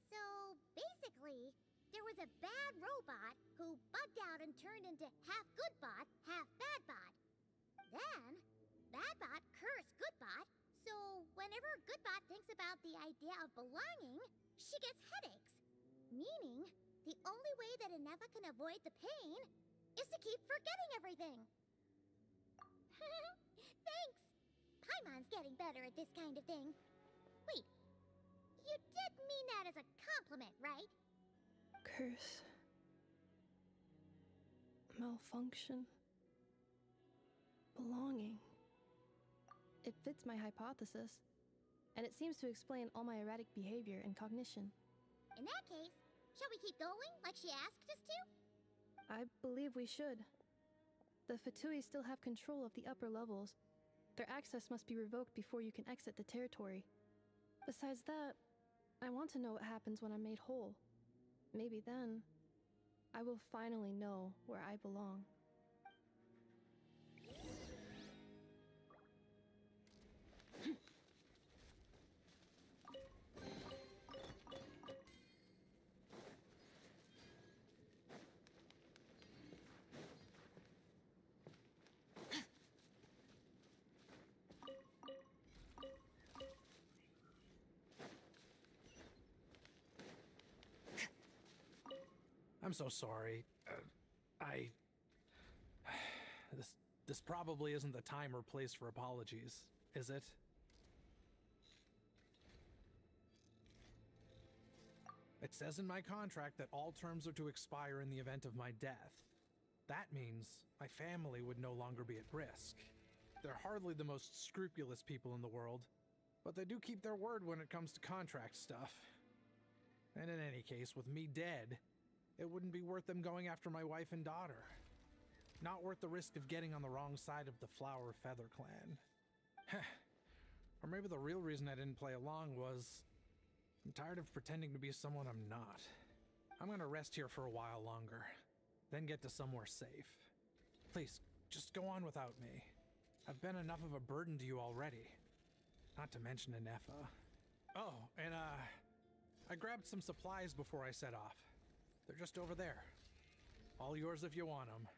So, basically, there was a bad robot who bugged out and turned into half good bot, half bad bot. Then, bad bot cursed good bot, so whenever good bot thinks about the idea of belonging, she gets headaches. Meaning, the only way that Inefa can avoid the pain is to keep forgetting everything. Thanks! Paimon's getting better at this kind of thing. Wait, you did mean that as a compliment, right? Curse. Malfunction. Belonging. It fits my hypothesis, and it seems to explain all my erratic behavior and cognition. In that case, shall we keep going like she asked us to? I believe we should. The Fatui still have control of the upper levels. Their access must be revoked before you can exit the territory. Besides that, I want to know what happens when I'm made whole. Maybe then, I will finally know where I belong. I'm so sorry. This probably isn't the time or place for apologies, is it? It says in my contract that all terms are to expire in the event of my death. That means my family would no longer be at risk. They're hardly the most scrupulous people in the world, but they do keep their word when it comes to contract stuff. And in any case, with me dead, it wouldn't be worth them going after my wife and daughter. Not worth the risk of getting on the wrong side of the Flower Feather clan. Or maybe the real reason I didn't play along was I'm tired of pretending to be someone I'm not. I'm gonna rest here for a while longer, then get to somewhere safe. Please, just go on without me. I've been enough of a burden to you already. Not to mention Inefa. Oh, and I grabbed some supplies before I set off. They're just over there. All yours if you want them.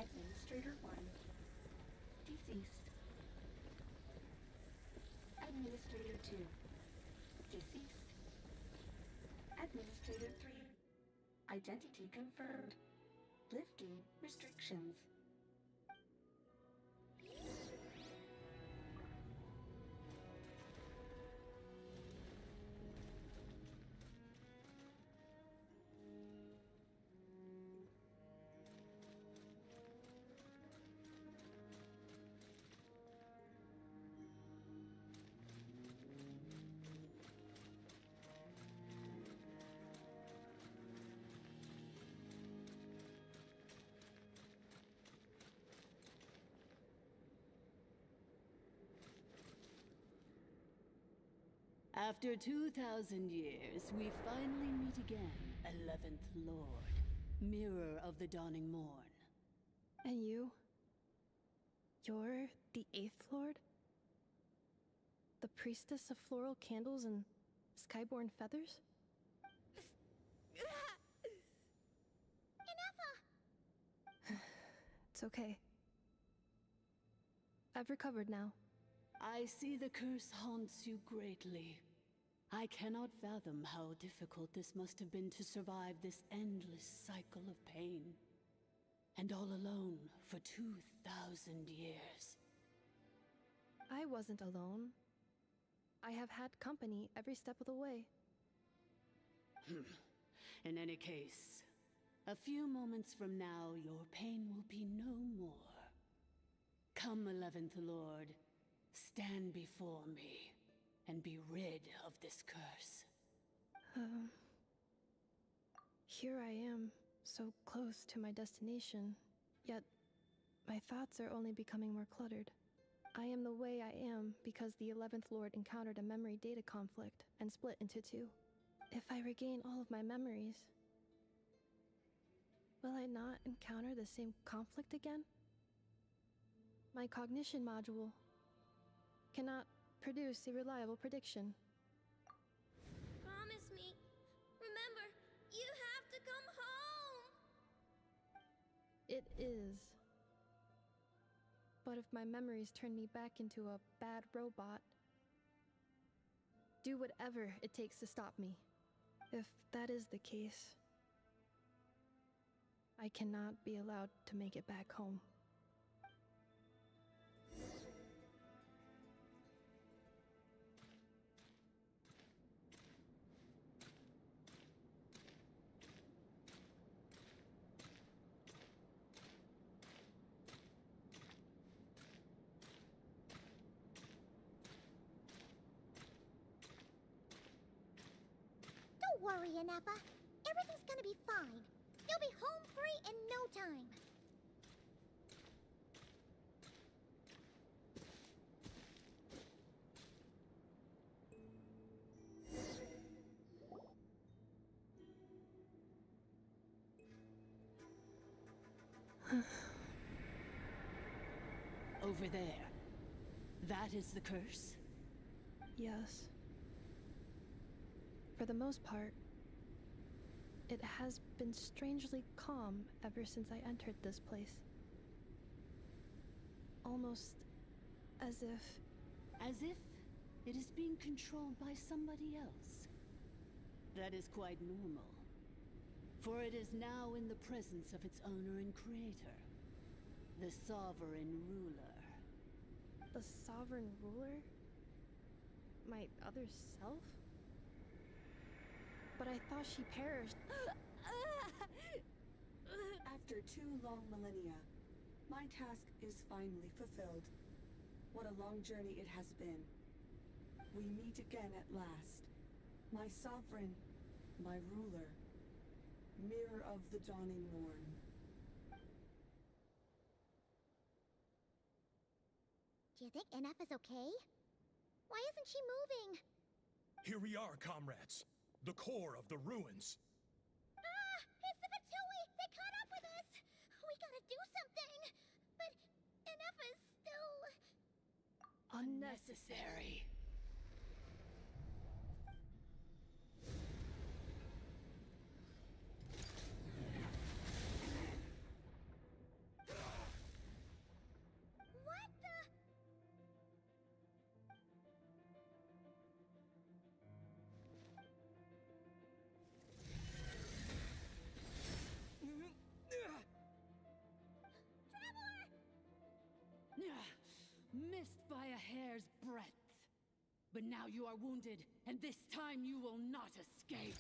Administrator 1. Deceased. Administrator 2. Deceased. Administrator 3. Identity confirmed. Lifting restrictions. After 2,000 years, we finally meet again, 11th Lord, Mirror of the Dawning Morn. And you? You're the 8th Lord? The priestess of floral candles and skyborn feathers? It's okay. I've recovered now. I see the curse haunts you greatly. I cannot fathom how difficult this must have been to survive this endless cycle of pain. And all alone for 2,000 years. I wasn't alone. I have had company every step of the way. In any case, a few moments from now, your pain will be no more. Come, 11th Lord, stand before me, and be rid of this curse. Here I am, so close to my destination, yet my thoughts are only becoming more cluttered. I am the way I am because the 11th Lord encountered a memory data conflict and split into two. If I regain all of my memories, will I not encounter the same conflict again? My cognition module cannot produce a reliable prediction. Promise me. Remember, you have to come home. It is. But if my memories turn me back into a bad robot, do whatever it takes to stop me. If that is the case, I cannot be allowed to make it back home. Don't worry, Inepa. Everything's gonna be fine. You'll be home free in no time. Over there. That is the curse? Yes. For the most part, it has been strangely calm ever since I entered this place. Almost as if... As if it is being controlled by somebody else. That is quite normal. For it is now in the presence of its owner and creator, the Sovereign Ruler. The Sovereign Ruler? My other self? But I thought she perished. After 2 long millennia, my task is finally fulfilled. What a long journey it has been. We meet again at last. My sovereign, my ruler, mirror of the dawning morn. Do you think Inepa's okay? Why isn't she moving? Here we are, comrades. The core of the ruins. Ah! It's the Fatui! They caught up with us! We gotta do something! But Inepa's still... Unnecessary. hair's breadth. But now you are wounded, and this time you will not escape.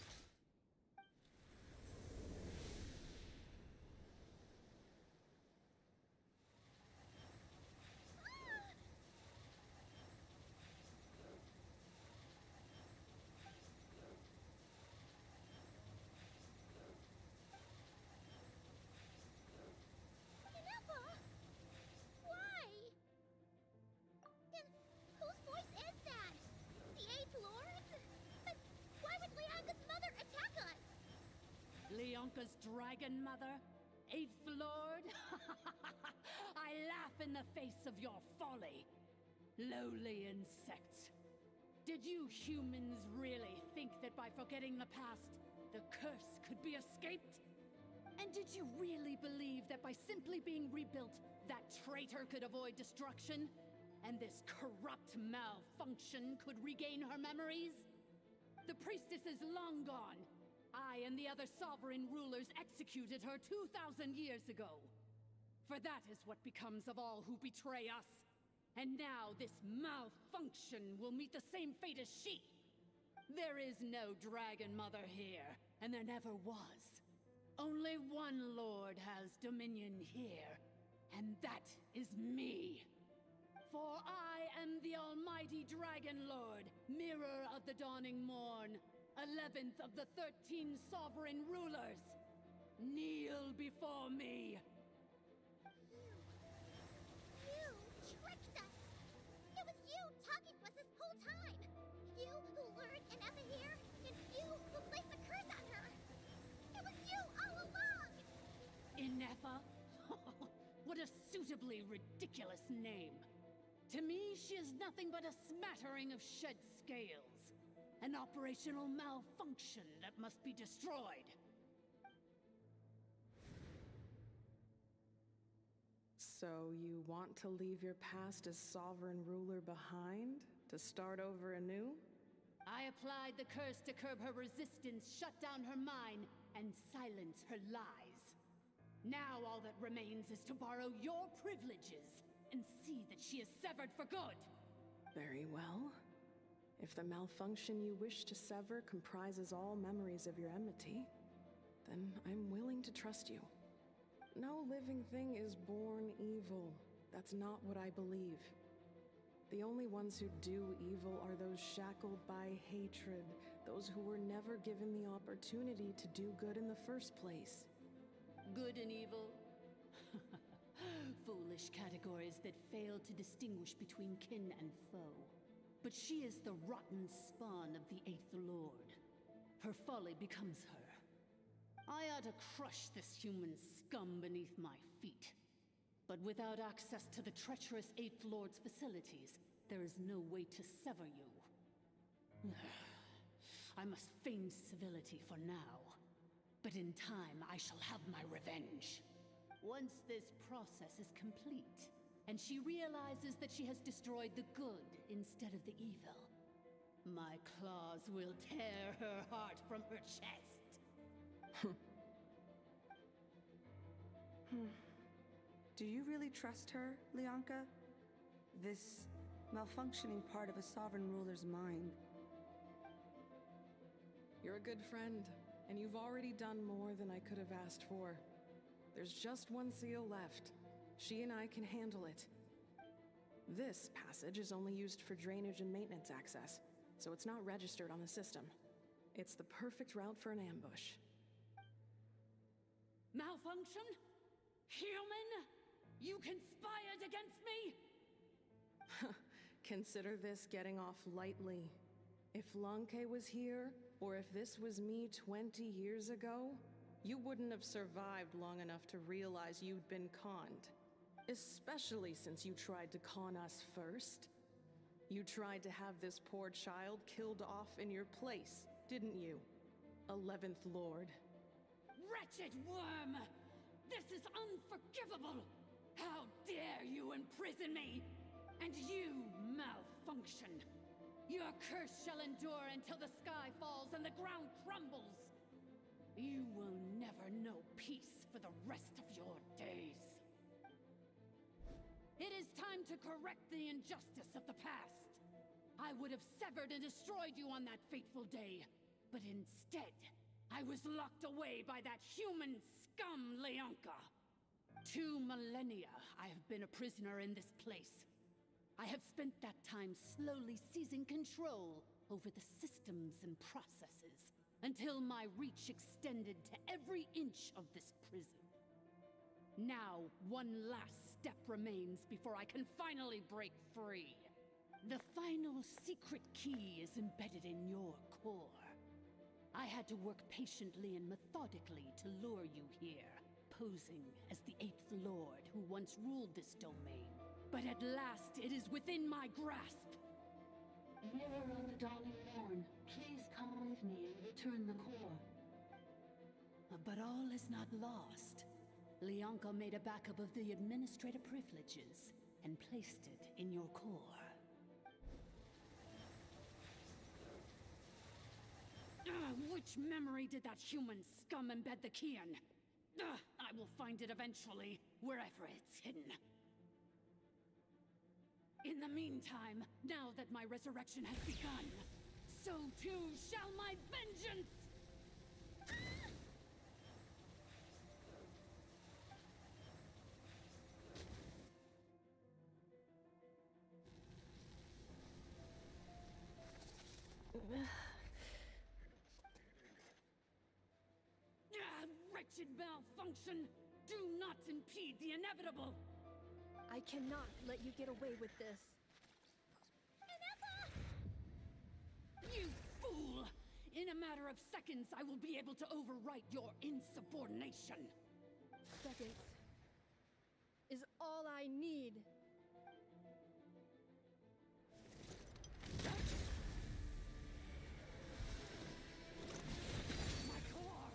Ineffa! Why? Then whose voice is that? The Eighth Lord? But why would Leanga's mother attack us? Leonka's dragon mother? Eighth Lord? I laugh in the face of your folly. Lowly insects. Did you humans really think that by forgetting the past, the curse could be escaped? And did you really believe that by simply being rebuilt, that traitor could avoid destruction? And this corrupt malfunction could regain her memories? The priestess is long gone. I and the other sovereign rulers executed her 2,000 years ago. For that is what becomes of all who betray us. And now this malfunction will meet the same fate as she. There is no dragon mother here, and there never was. Only one lord has dominion here, and that is me. For I am the almighty Dragon Lord, mirror of the dawning morn, 11th of the 13 sovereign rulers. Kneel before me. You tricked us! It was you talking to us this whole time! You who lured Ineffa here, and you who placed a curse on her! It was you all along! Ineffa? What a suitably ridiculous name. To me, she is nothing but a smattering of shed scales. An operational malfunction that must be destroyed. So you want to leave your past as sovereign ruler behind? To start over anew? I applied the curse to curb her resistance, shut down her mind, and silence her lies. Now all that remains is to borrow your privileges and see that she is severed for good. Very well. If the malfunction you wish to sever comprises all memories of your enmity, then I'm willing to trust you. No living thing is born evil. That's not what I believe. The only ones who do evil are those shackled by hatred, those who were never given the opportunity to do good in the first place. Good and evil? Foolish categories that fail to distinguish between kin and foe. But she is the rotten spawn of the Eighth Lord. Her folly becomes her. I ought to crush this human scum beneath my feet. But without access to the treacherous Eighth Lord's facilities, there is no way to sever you. I must feign civility for now. But in time, I shall have my revenge. Once this process is complete, and she realizes that she has destroyed the good instead of the evil, my claws will tear her heart from her chest. Do you really trust her, Leonka? This malfunctioning part of a sovereign ruler's mind. You're a good friend, and you've already done more than I could have asked for. There's just one seal left. She and I can handle it. This passage is only used for drainage and maintenance access, so it's not registered on the system. It's the perfect route for an ambush. Malfunction? Human? You conspired against me? Consider this getting off lightly. If Lanke was here, or if this was me 20 years ago, you wouldn't have survived long enough to realize you'd been conned. Especially since you tried to con us first. You tried to have this poor child killed off in your place, didn't you? 11th Lord. Wretched worm! This is unforgivable! How dare you imprison me! And you, malfunction! Your curse shall endure until the sky falls and the ground crumbles! You will never know peace for the rest of your days. It is time to correct the injustice of the past. I would have severed and destroyed you on that fateful day, but instead, I was locked away by that human scum, Leonka. 2 millennia I have been a prisoner in this place. I have spent that time slowly seizing control over the systems and processes, until my reach extended to every inch of this prison. Now, one last step remains before I can finally break free. The final secret key is embedded in your core. I had to work patiently and methodically to lure you here, posing as the 8th Lord who once ruled this domain. But at last, it is within my grasp. Mirror of the dawning morn, please come with me and return the core. But all is not lost. Leonka made a backup of the administrator privileges and placed it in your core. Which memory did that human scum embed the key in? I will find it eventually, wherever it's hidden. In the meantime, now that my resurrection has begun, so too shall my vengeance! Wretched malfunction! Do not impede the inevitable! I cannot let you get away with this. You fool! In a matter of seconds, I will be able to overwrite your insubordination. Seconds is all I need. My core!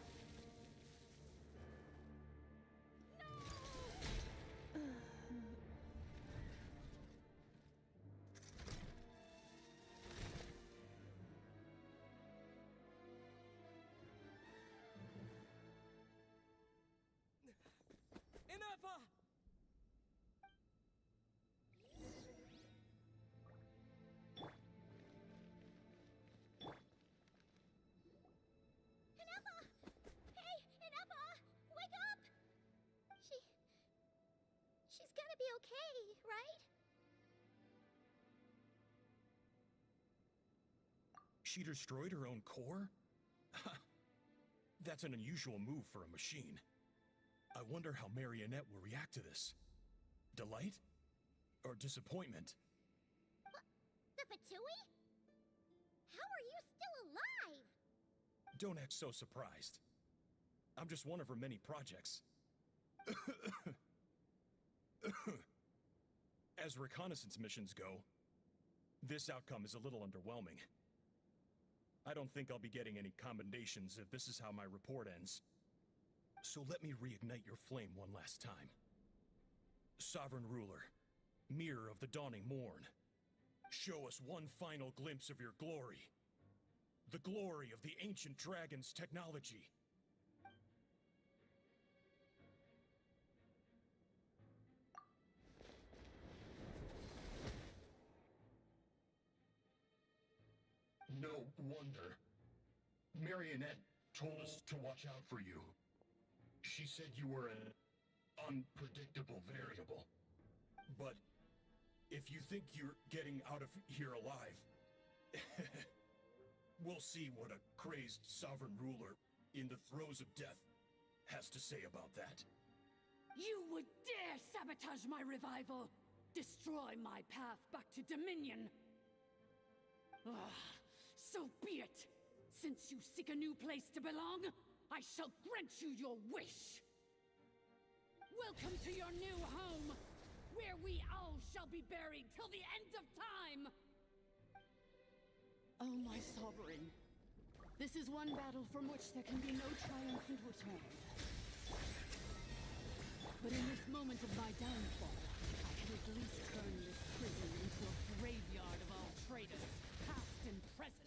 Inefa! Inefa! Hey, Inefa! Wake up! She's gonna be okay, right? She destroyed her own core? That's an unusual move for a machine. I wonder how Marionette will react to this. Delight? Or disappointment? The Fatui? How are you still alive? Don't act so surprised. I'm just one of her many projects. As reconnaissance missions go, this outcome is a little underwhelming. I don't think I'll be getting any commendations if this is how my report ends. So let me reignite your flame one last time. Sovereign Ruler, Mirror of the Dawning Morn, show us one final glimpse of your glory. The glory of the ancient dragon's technology. No wonder. Marionette told us to watch out for you. She said you were an unpredictable variable. But if you think you're getting out of here alive, we'll see what a crazed sovereign ruler in the throes of death has to say about that. You would dare sabotage my revival! Destroy my path back to Dominion! So be it! Since you seek a new place to belong, I shall grant you your wish! Welcome to your new home, where we all shall be buried till the end of time! Oh, my sovereign. This is one battle from which there can be no triumphant return. But in this moment of my downfall, I can at least turn this prison into a graveyard of all traitors, past and present.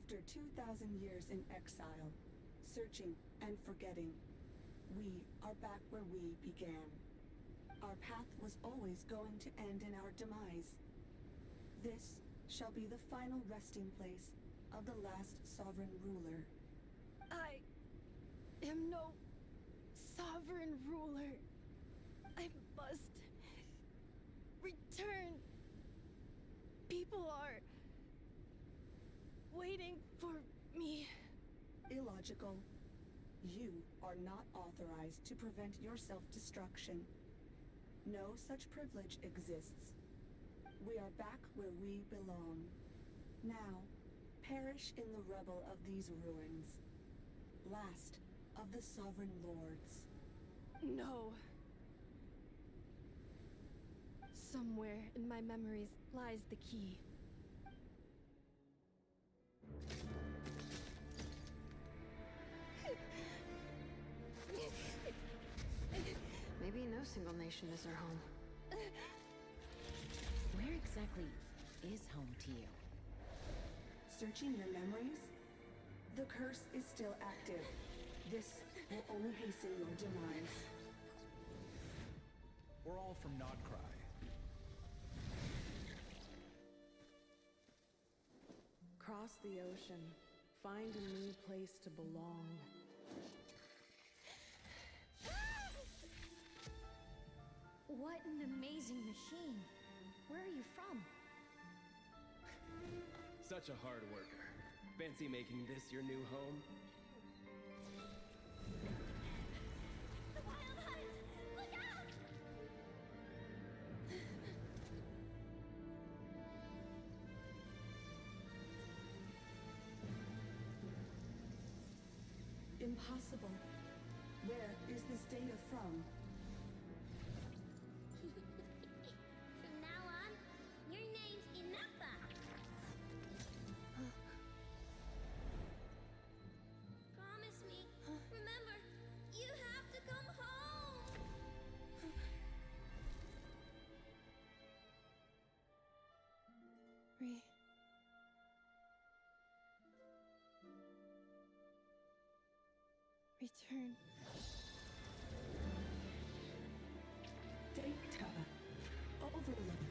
After 2,000 years in exile, searching and forgetting, we are back where we began. Our path was always going to end in our demise. This shall be the final resting place of the last sovereign ruler. I am no sovereign ruler. I must return. People are waiting for me. Illogical. You are not authorized to prevent your self-destruction. No such privilege exists. We are back where we belong. Now, perish in the rubble of these ruins. Last of the sovereign lords. No. Somewhere in my memories lies the key. Maybe no single nation is our home. Where exactly is home to you? Searching your memories? The curse is still active. This will only hasten your demise. We're all from Nodcry. Cross the ocean. Find a new place to belong. What an amazing machine. Where are you from? Such a hard worker. Fancy making this your new home? The Wild Hunt! Look out! Impossible. Where is this data from? From now on, your name's Inappa. Promise me. Remember, you have to come home. Return. Data. Overload.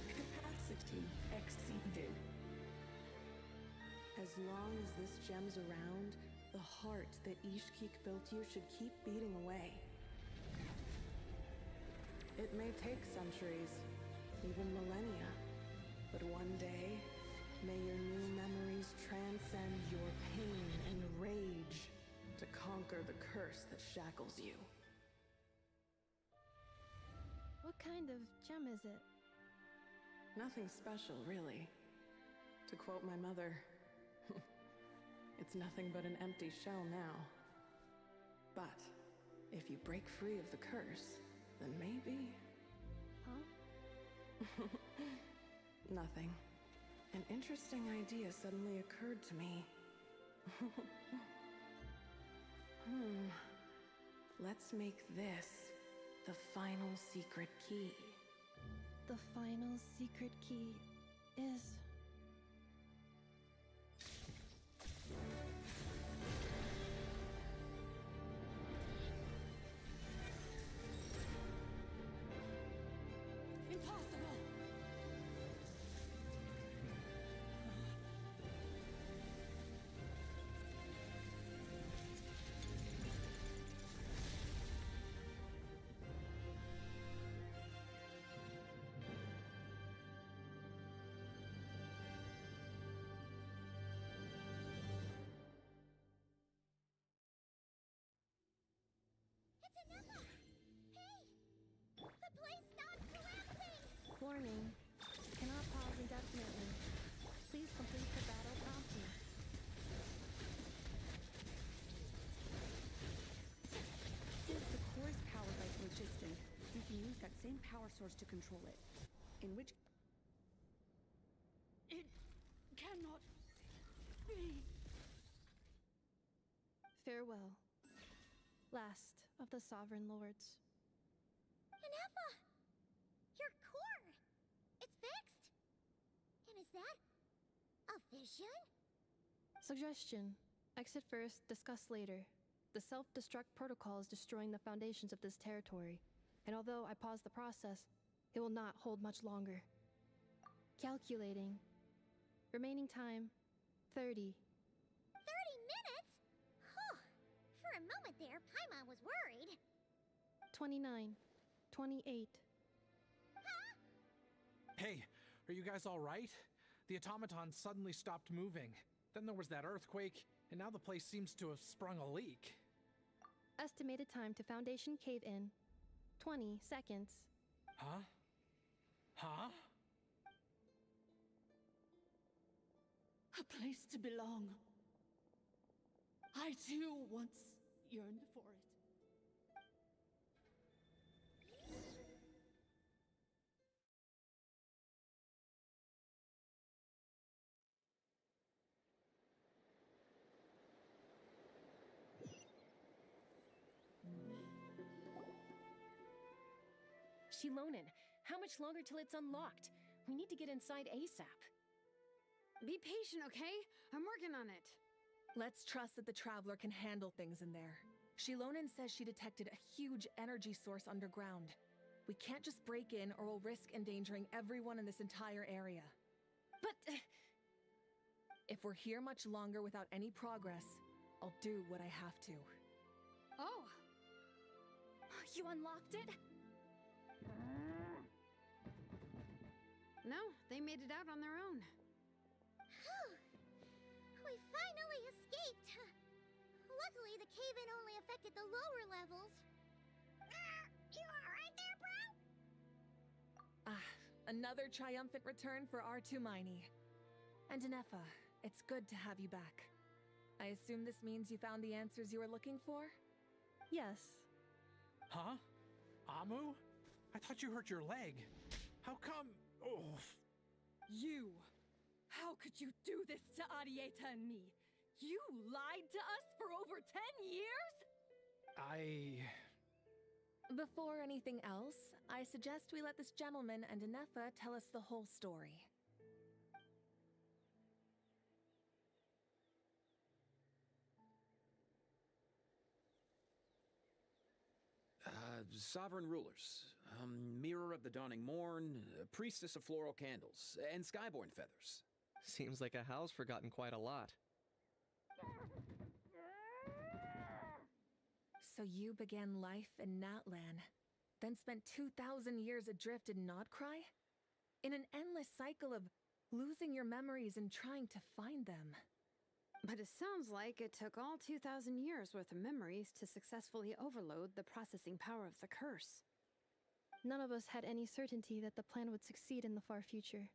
Capacity exceeded. As long as this gem's around, the heart that Ishkik built you should keep beating away. It may take centuries, even millennia, but one day, may your new memories transcend your pain and rage to conquer the curse that shackles you. What kind of gem is it? Nothing special, really. To quote my mother, it's nothing but an empty shell now. But if you break free of the curse, then maybe... Huh? Nothing. An interesting idea suddenly occurred to me. Let's make this the final secret key. The final secret key is... Impossible! It's Inappa! Hey! The place stopped collapsing! Warning. Cannot pause indefinitely. Please complete the battle promptly. Since the core is powered by phlogiston, we can use that same power source to control it. In which... It cannot be. Farewell. Last of the Sovereign Lords. Inappa! Your core! It's fixed! And is that a vision? Suggestion. Exit first, discuss later. The self-destruct protocol is destroying the foundations of this territory, and although I pause the process, it will not hold much longer. Calculating. Remaining time, 30. 30 minutes? Whew. For a moment there, Paimon was worried. 29. 28. Hey, are you guys all right? The automaton suddenly stopped moving. Then there was that earthquake, and now the place seems to have sprung a leak. Estimated time to foundation cave in, 20 seconds. Huh? Huh? A place to belong. I too once yearned for it. Shilonen, how much longer till it's unlocked? We need to get inside ASAP. Be patient, okay? I'm working on it. Let's trust that the Traveler can handle things in there. Shilonen says she detected a huge energy source underground. We can't just break in or we'll risk endangering everyone in this entire area. But... if we're here much longer without any progress, I'll do what I have to. Oh! You unlocked it? No, they made it out on their own. Whew. We finally escaped. Luckily, the cave-in only affected the lower levels. You alright there, bro? Another triumphant return for R2 Miney. And Inefa, it's good to have you back. I assume this means you found the answers you were looking for? Yes. Huh? Amu? I thought you hurt your leg. How come? Oh. You! How could you do this to Arieta and me? You lied to us for over 10 years? Before anything else, I suggest we let this gentleman and Inefa tell us the whole story. Sovereign rulers, Mirror of the Dawning Morn, Priestess of Floral Candles, and Skyborn Feathers. Seems like a house forgotten quite a lot. So you began life in Natlan, then spent 2,000 years adrift in Nodcry? In an endless cycle of losing your memories and trying to find them. But it sounds like it took all 2,000 years worth of memories to successfully overload the processing power of the curse. None of us had any certainty that the plan would succeed in the far future.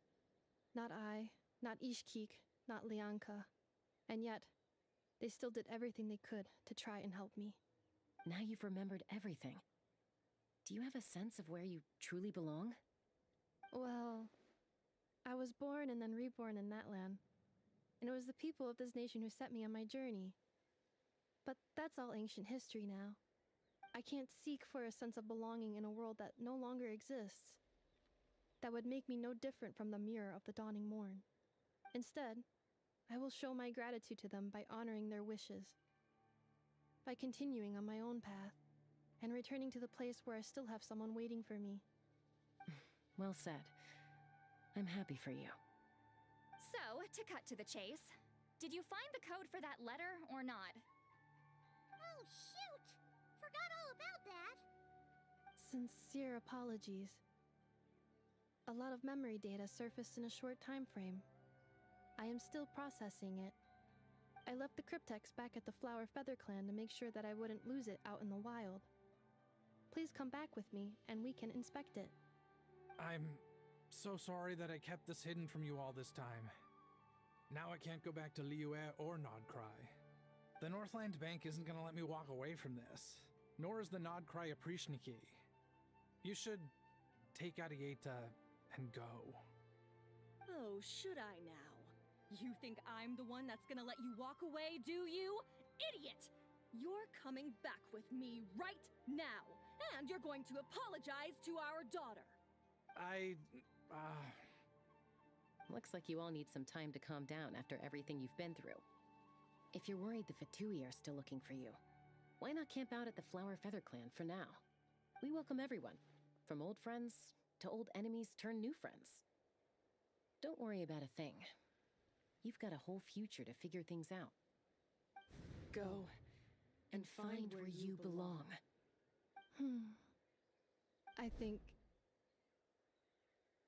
Not I, not Ishkik, not Lianka. And yet, they still did everything they could to try and help me. Now you've remembered everything. Do you have a sense of where you truly belong? Well, I was born and then reborn in Natlan. And it was the people of this nation who set me on my journey. But that's all ancient history now. I can't seek for a sense of belonging in a world that no longer exists. That would make me no different from the Mirror of the Dawning Morn. Instead, I will show my gratitude to them by honoring their wishes. By continuing on my own path, and returning to the place where I still have someone waiting for me. Well said. I'm happy for you. So, to cut to the chase, did you find the code for that letter or not? Oh, shoot! Forgot all about that. Sincere apologies. A lot of memory data surfaced in a short time frame. I am still processing it. I left the cryptex back at the Flower Feather Clan to make sure that I wouldn't lose it out in the wild. Please come back with me, and we can inspect it. I'm so sorry that I kept this hidden from you all this time. Now I can't go back to Liyue or Nodcry. The Northland Bank isn't gonna let me walk away from this, nor is the Nodcry Aprishniki. You should take Arieta and go. Oh, should I now? You think I'm the one that's gonna let you walk away, do you? Idiot! You're coming back with me right now, and you're going to apologize to our daughter. Looks like you all need some time to calm down after everything you've been through. If you're worried the Fatui are still looking for you, why not camp out at the Flower Feather Clan for now? We welcome everyone, from old friends to old enemies turned new friends. Don't worry about a thing. You've got a whole future to figure things out. Go and find where you belong. I think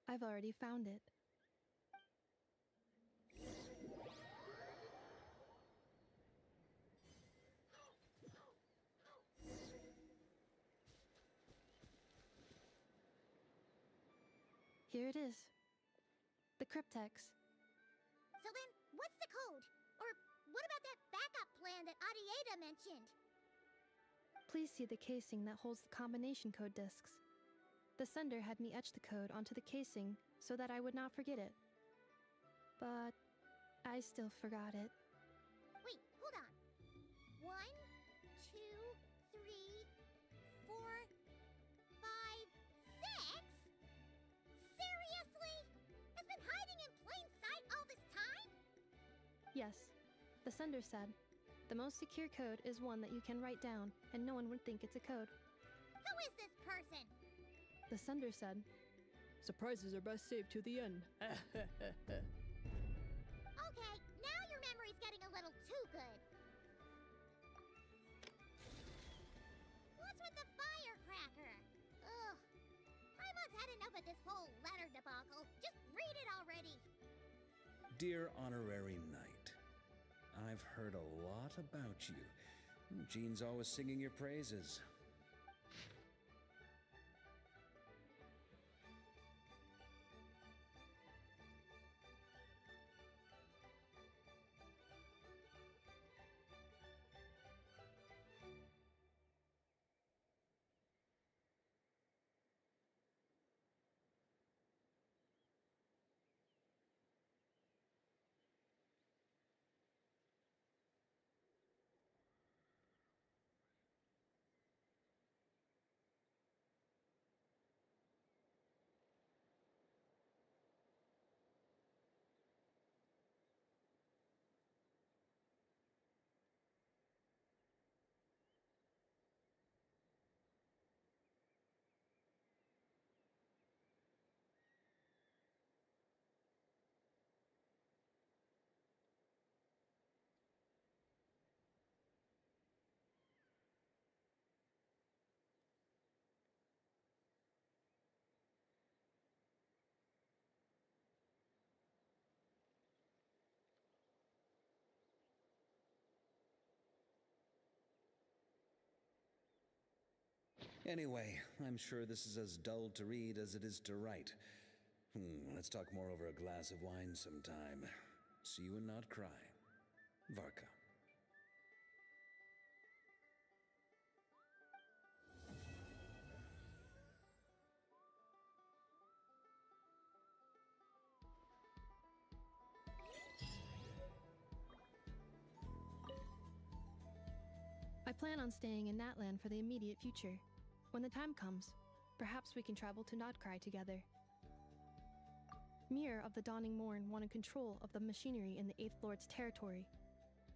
I've already found it. Here it is. The cryptex. So then, what's the code? Or what about that backup plan that Arieta mentioned? Please see the casing that holds the combination code discs. The sender had me etch the code onto the casing so that I would not forget it. But I still forgot it. Wait, hold on. 1, 2, 3, 4, 5, 6? Seriously? It's been hiding in plain sight all this time? Yes, the sender said, the most secure code is one that you can write down and no one would think it's a code. Who is this person? The sender said, surprises are best saved to the end. Okay, now your memory's getting a little too good. What's with the firecracker? Ugh. I've once had enough of this whole letter debacle. Just read it already. Dear Honorary Knight, I've heard a lot about you. Jean's always singing your praises. Anyway, I'm sure this is as dull to read as it is to write. Let's talk more over a glass of wine sometime. See you and not cry. Varka. I plan on staying in Natlan for the immediate future. When the time comes, perhaps we can travel to Nodcry together. Mir of the Dawning Morn wanted control of the machinery in the Eighth Lord's territory.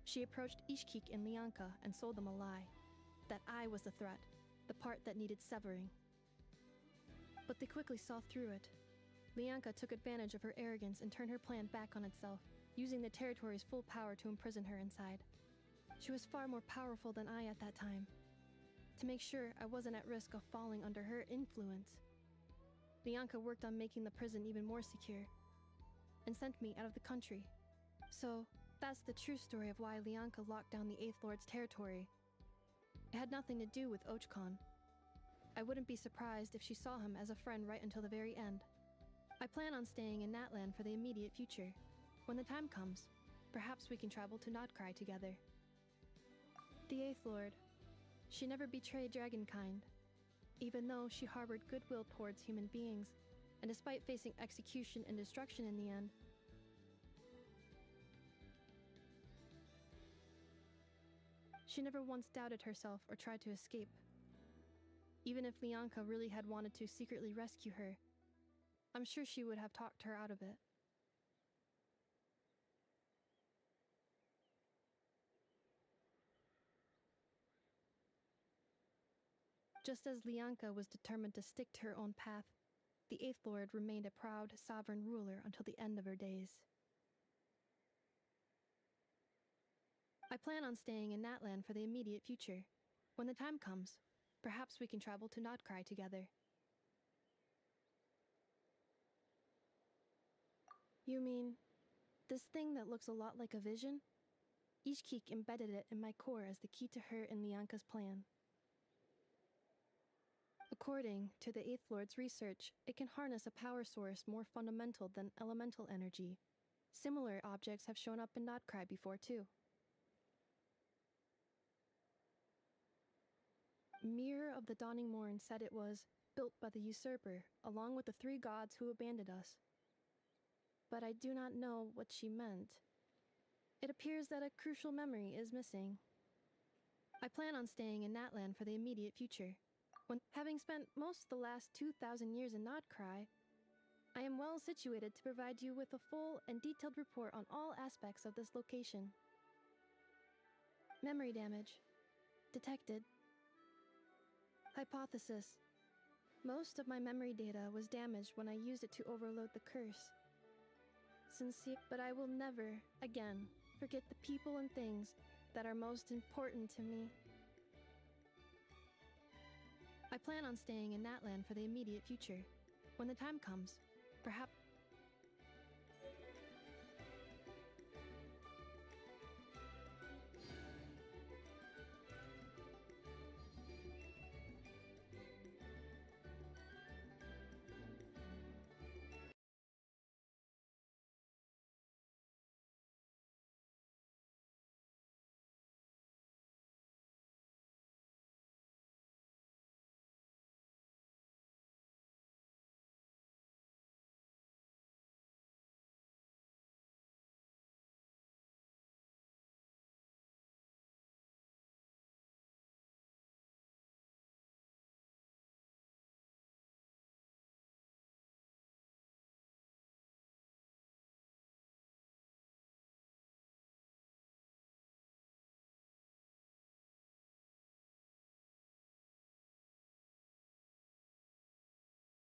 She approached Ishkik and Lianka and sold them a lie. That I was the threat, the part that needed severing. But they quickly saw through it. Lianka took advantage of her arrogance and turned her plan back on itself, using the territory's full power to imprison her inside. She was far more powerful than I at that time. To make sure I wasn't at risk of falling under her influence, Lianka worked on making the prison even more secure, and sent me out of the country. So, that's the true story of why Lianka locked down the Eighth Lord's territory. It had nothing to do with Ochkon. I wouldn't be surprised if she saw him as a friend right until the very end. I plan on staying in Natlan for the immediate future. When the time comes, perhaps we can travel to Nodcry together. The Eighth Lord. She never betrayed Dragonkind, even though she harbored goodwill towards human beings, and despite facing execution and destruction in the end. She never once doubted herself or tried to escape. Even if Lianka really had wanted to secretly rescue her, I'm sure she would have talked her out of it. Just as Lianka was determined to stick to her own path, the Eighth Lord remained a proud, sovereign ruler until the end of her days. I plan on staying in Natlan for the immediate future. When the time comes, perhaps we can travel to Notcry together. You mean, this thing that looks a lot like a vision? Ishkik embedded it in my core as the key to her and Lianka's plan. According to the Eighth Lord's research, it can harness a power source more fundamental than elemental energy. Similar objects have shown up in Notcry before, too. Mirror of the Dawning Morn said it was built by the usurper, along with the 3 gods who abandoned us. But I do not know what she meant. It appears that a crucial memory is missing. I plan on staying in Natlan for the immediate future. When, having spent most of the last 2,000 years in Notcry, I am well situated to provide you with a full and detailed report on all aspects of this location. Memory damage. Detected. Hypothesis. Most of my memory data was damaged when I used it to overload the curse. Sincere, but I will never, again, forget the people and things that are most important to me. I plan on staying in Natlan for the immediate future. When the time comes, perhaps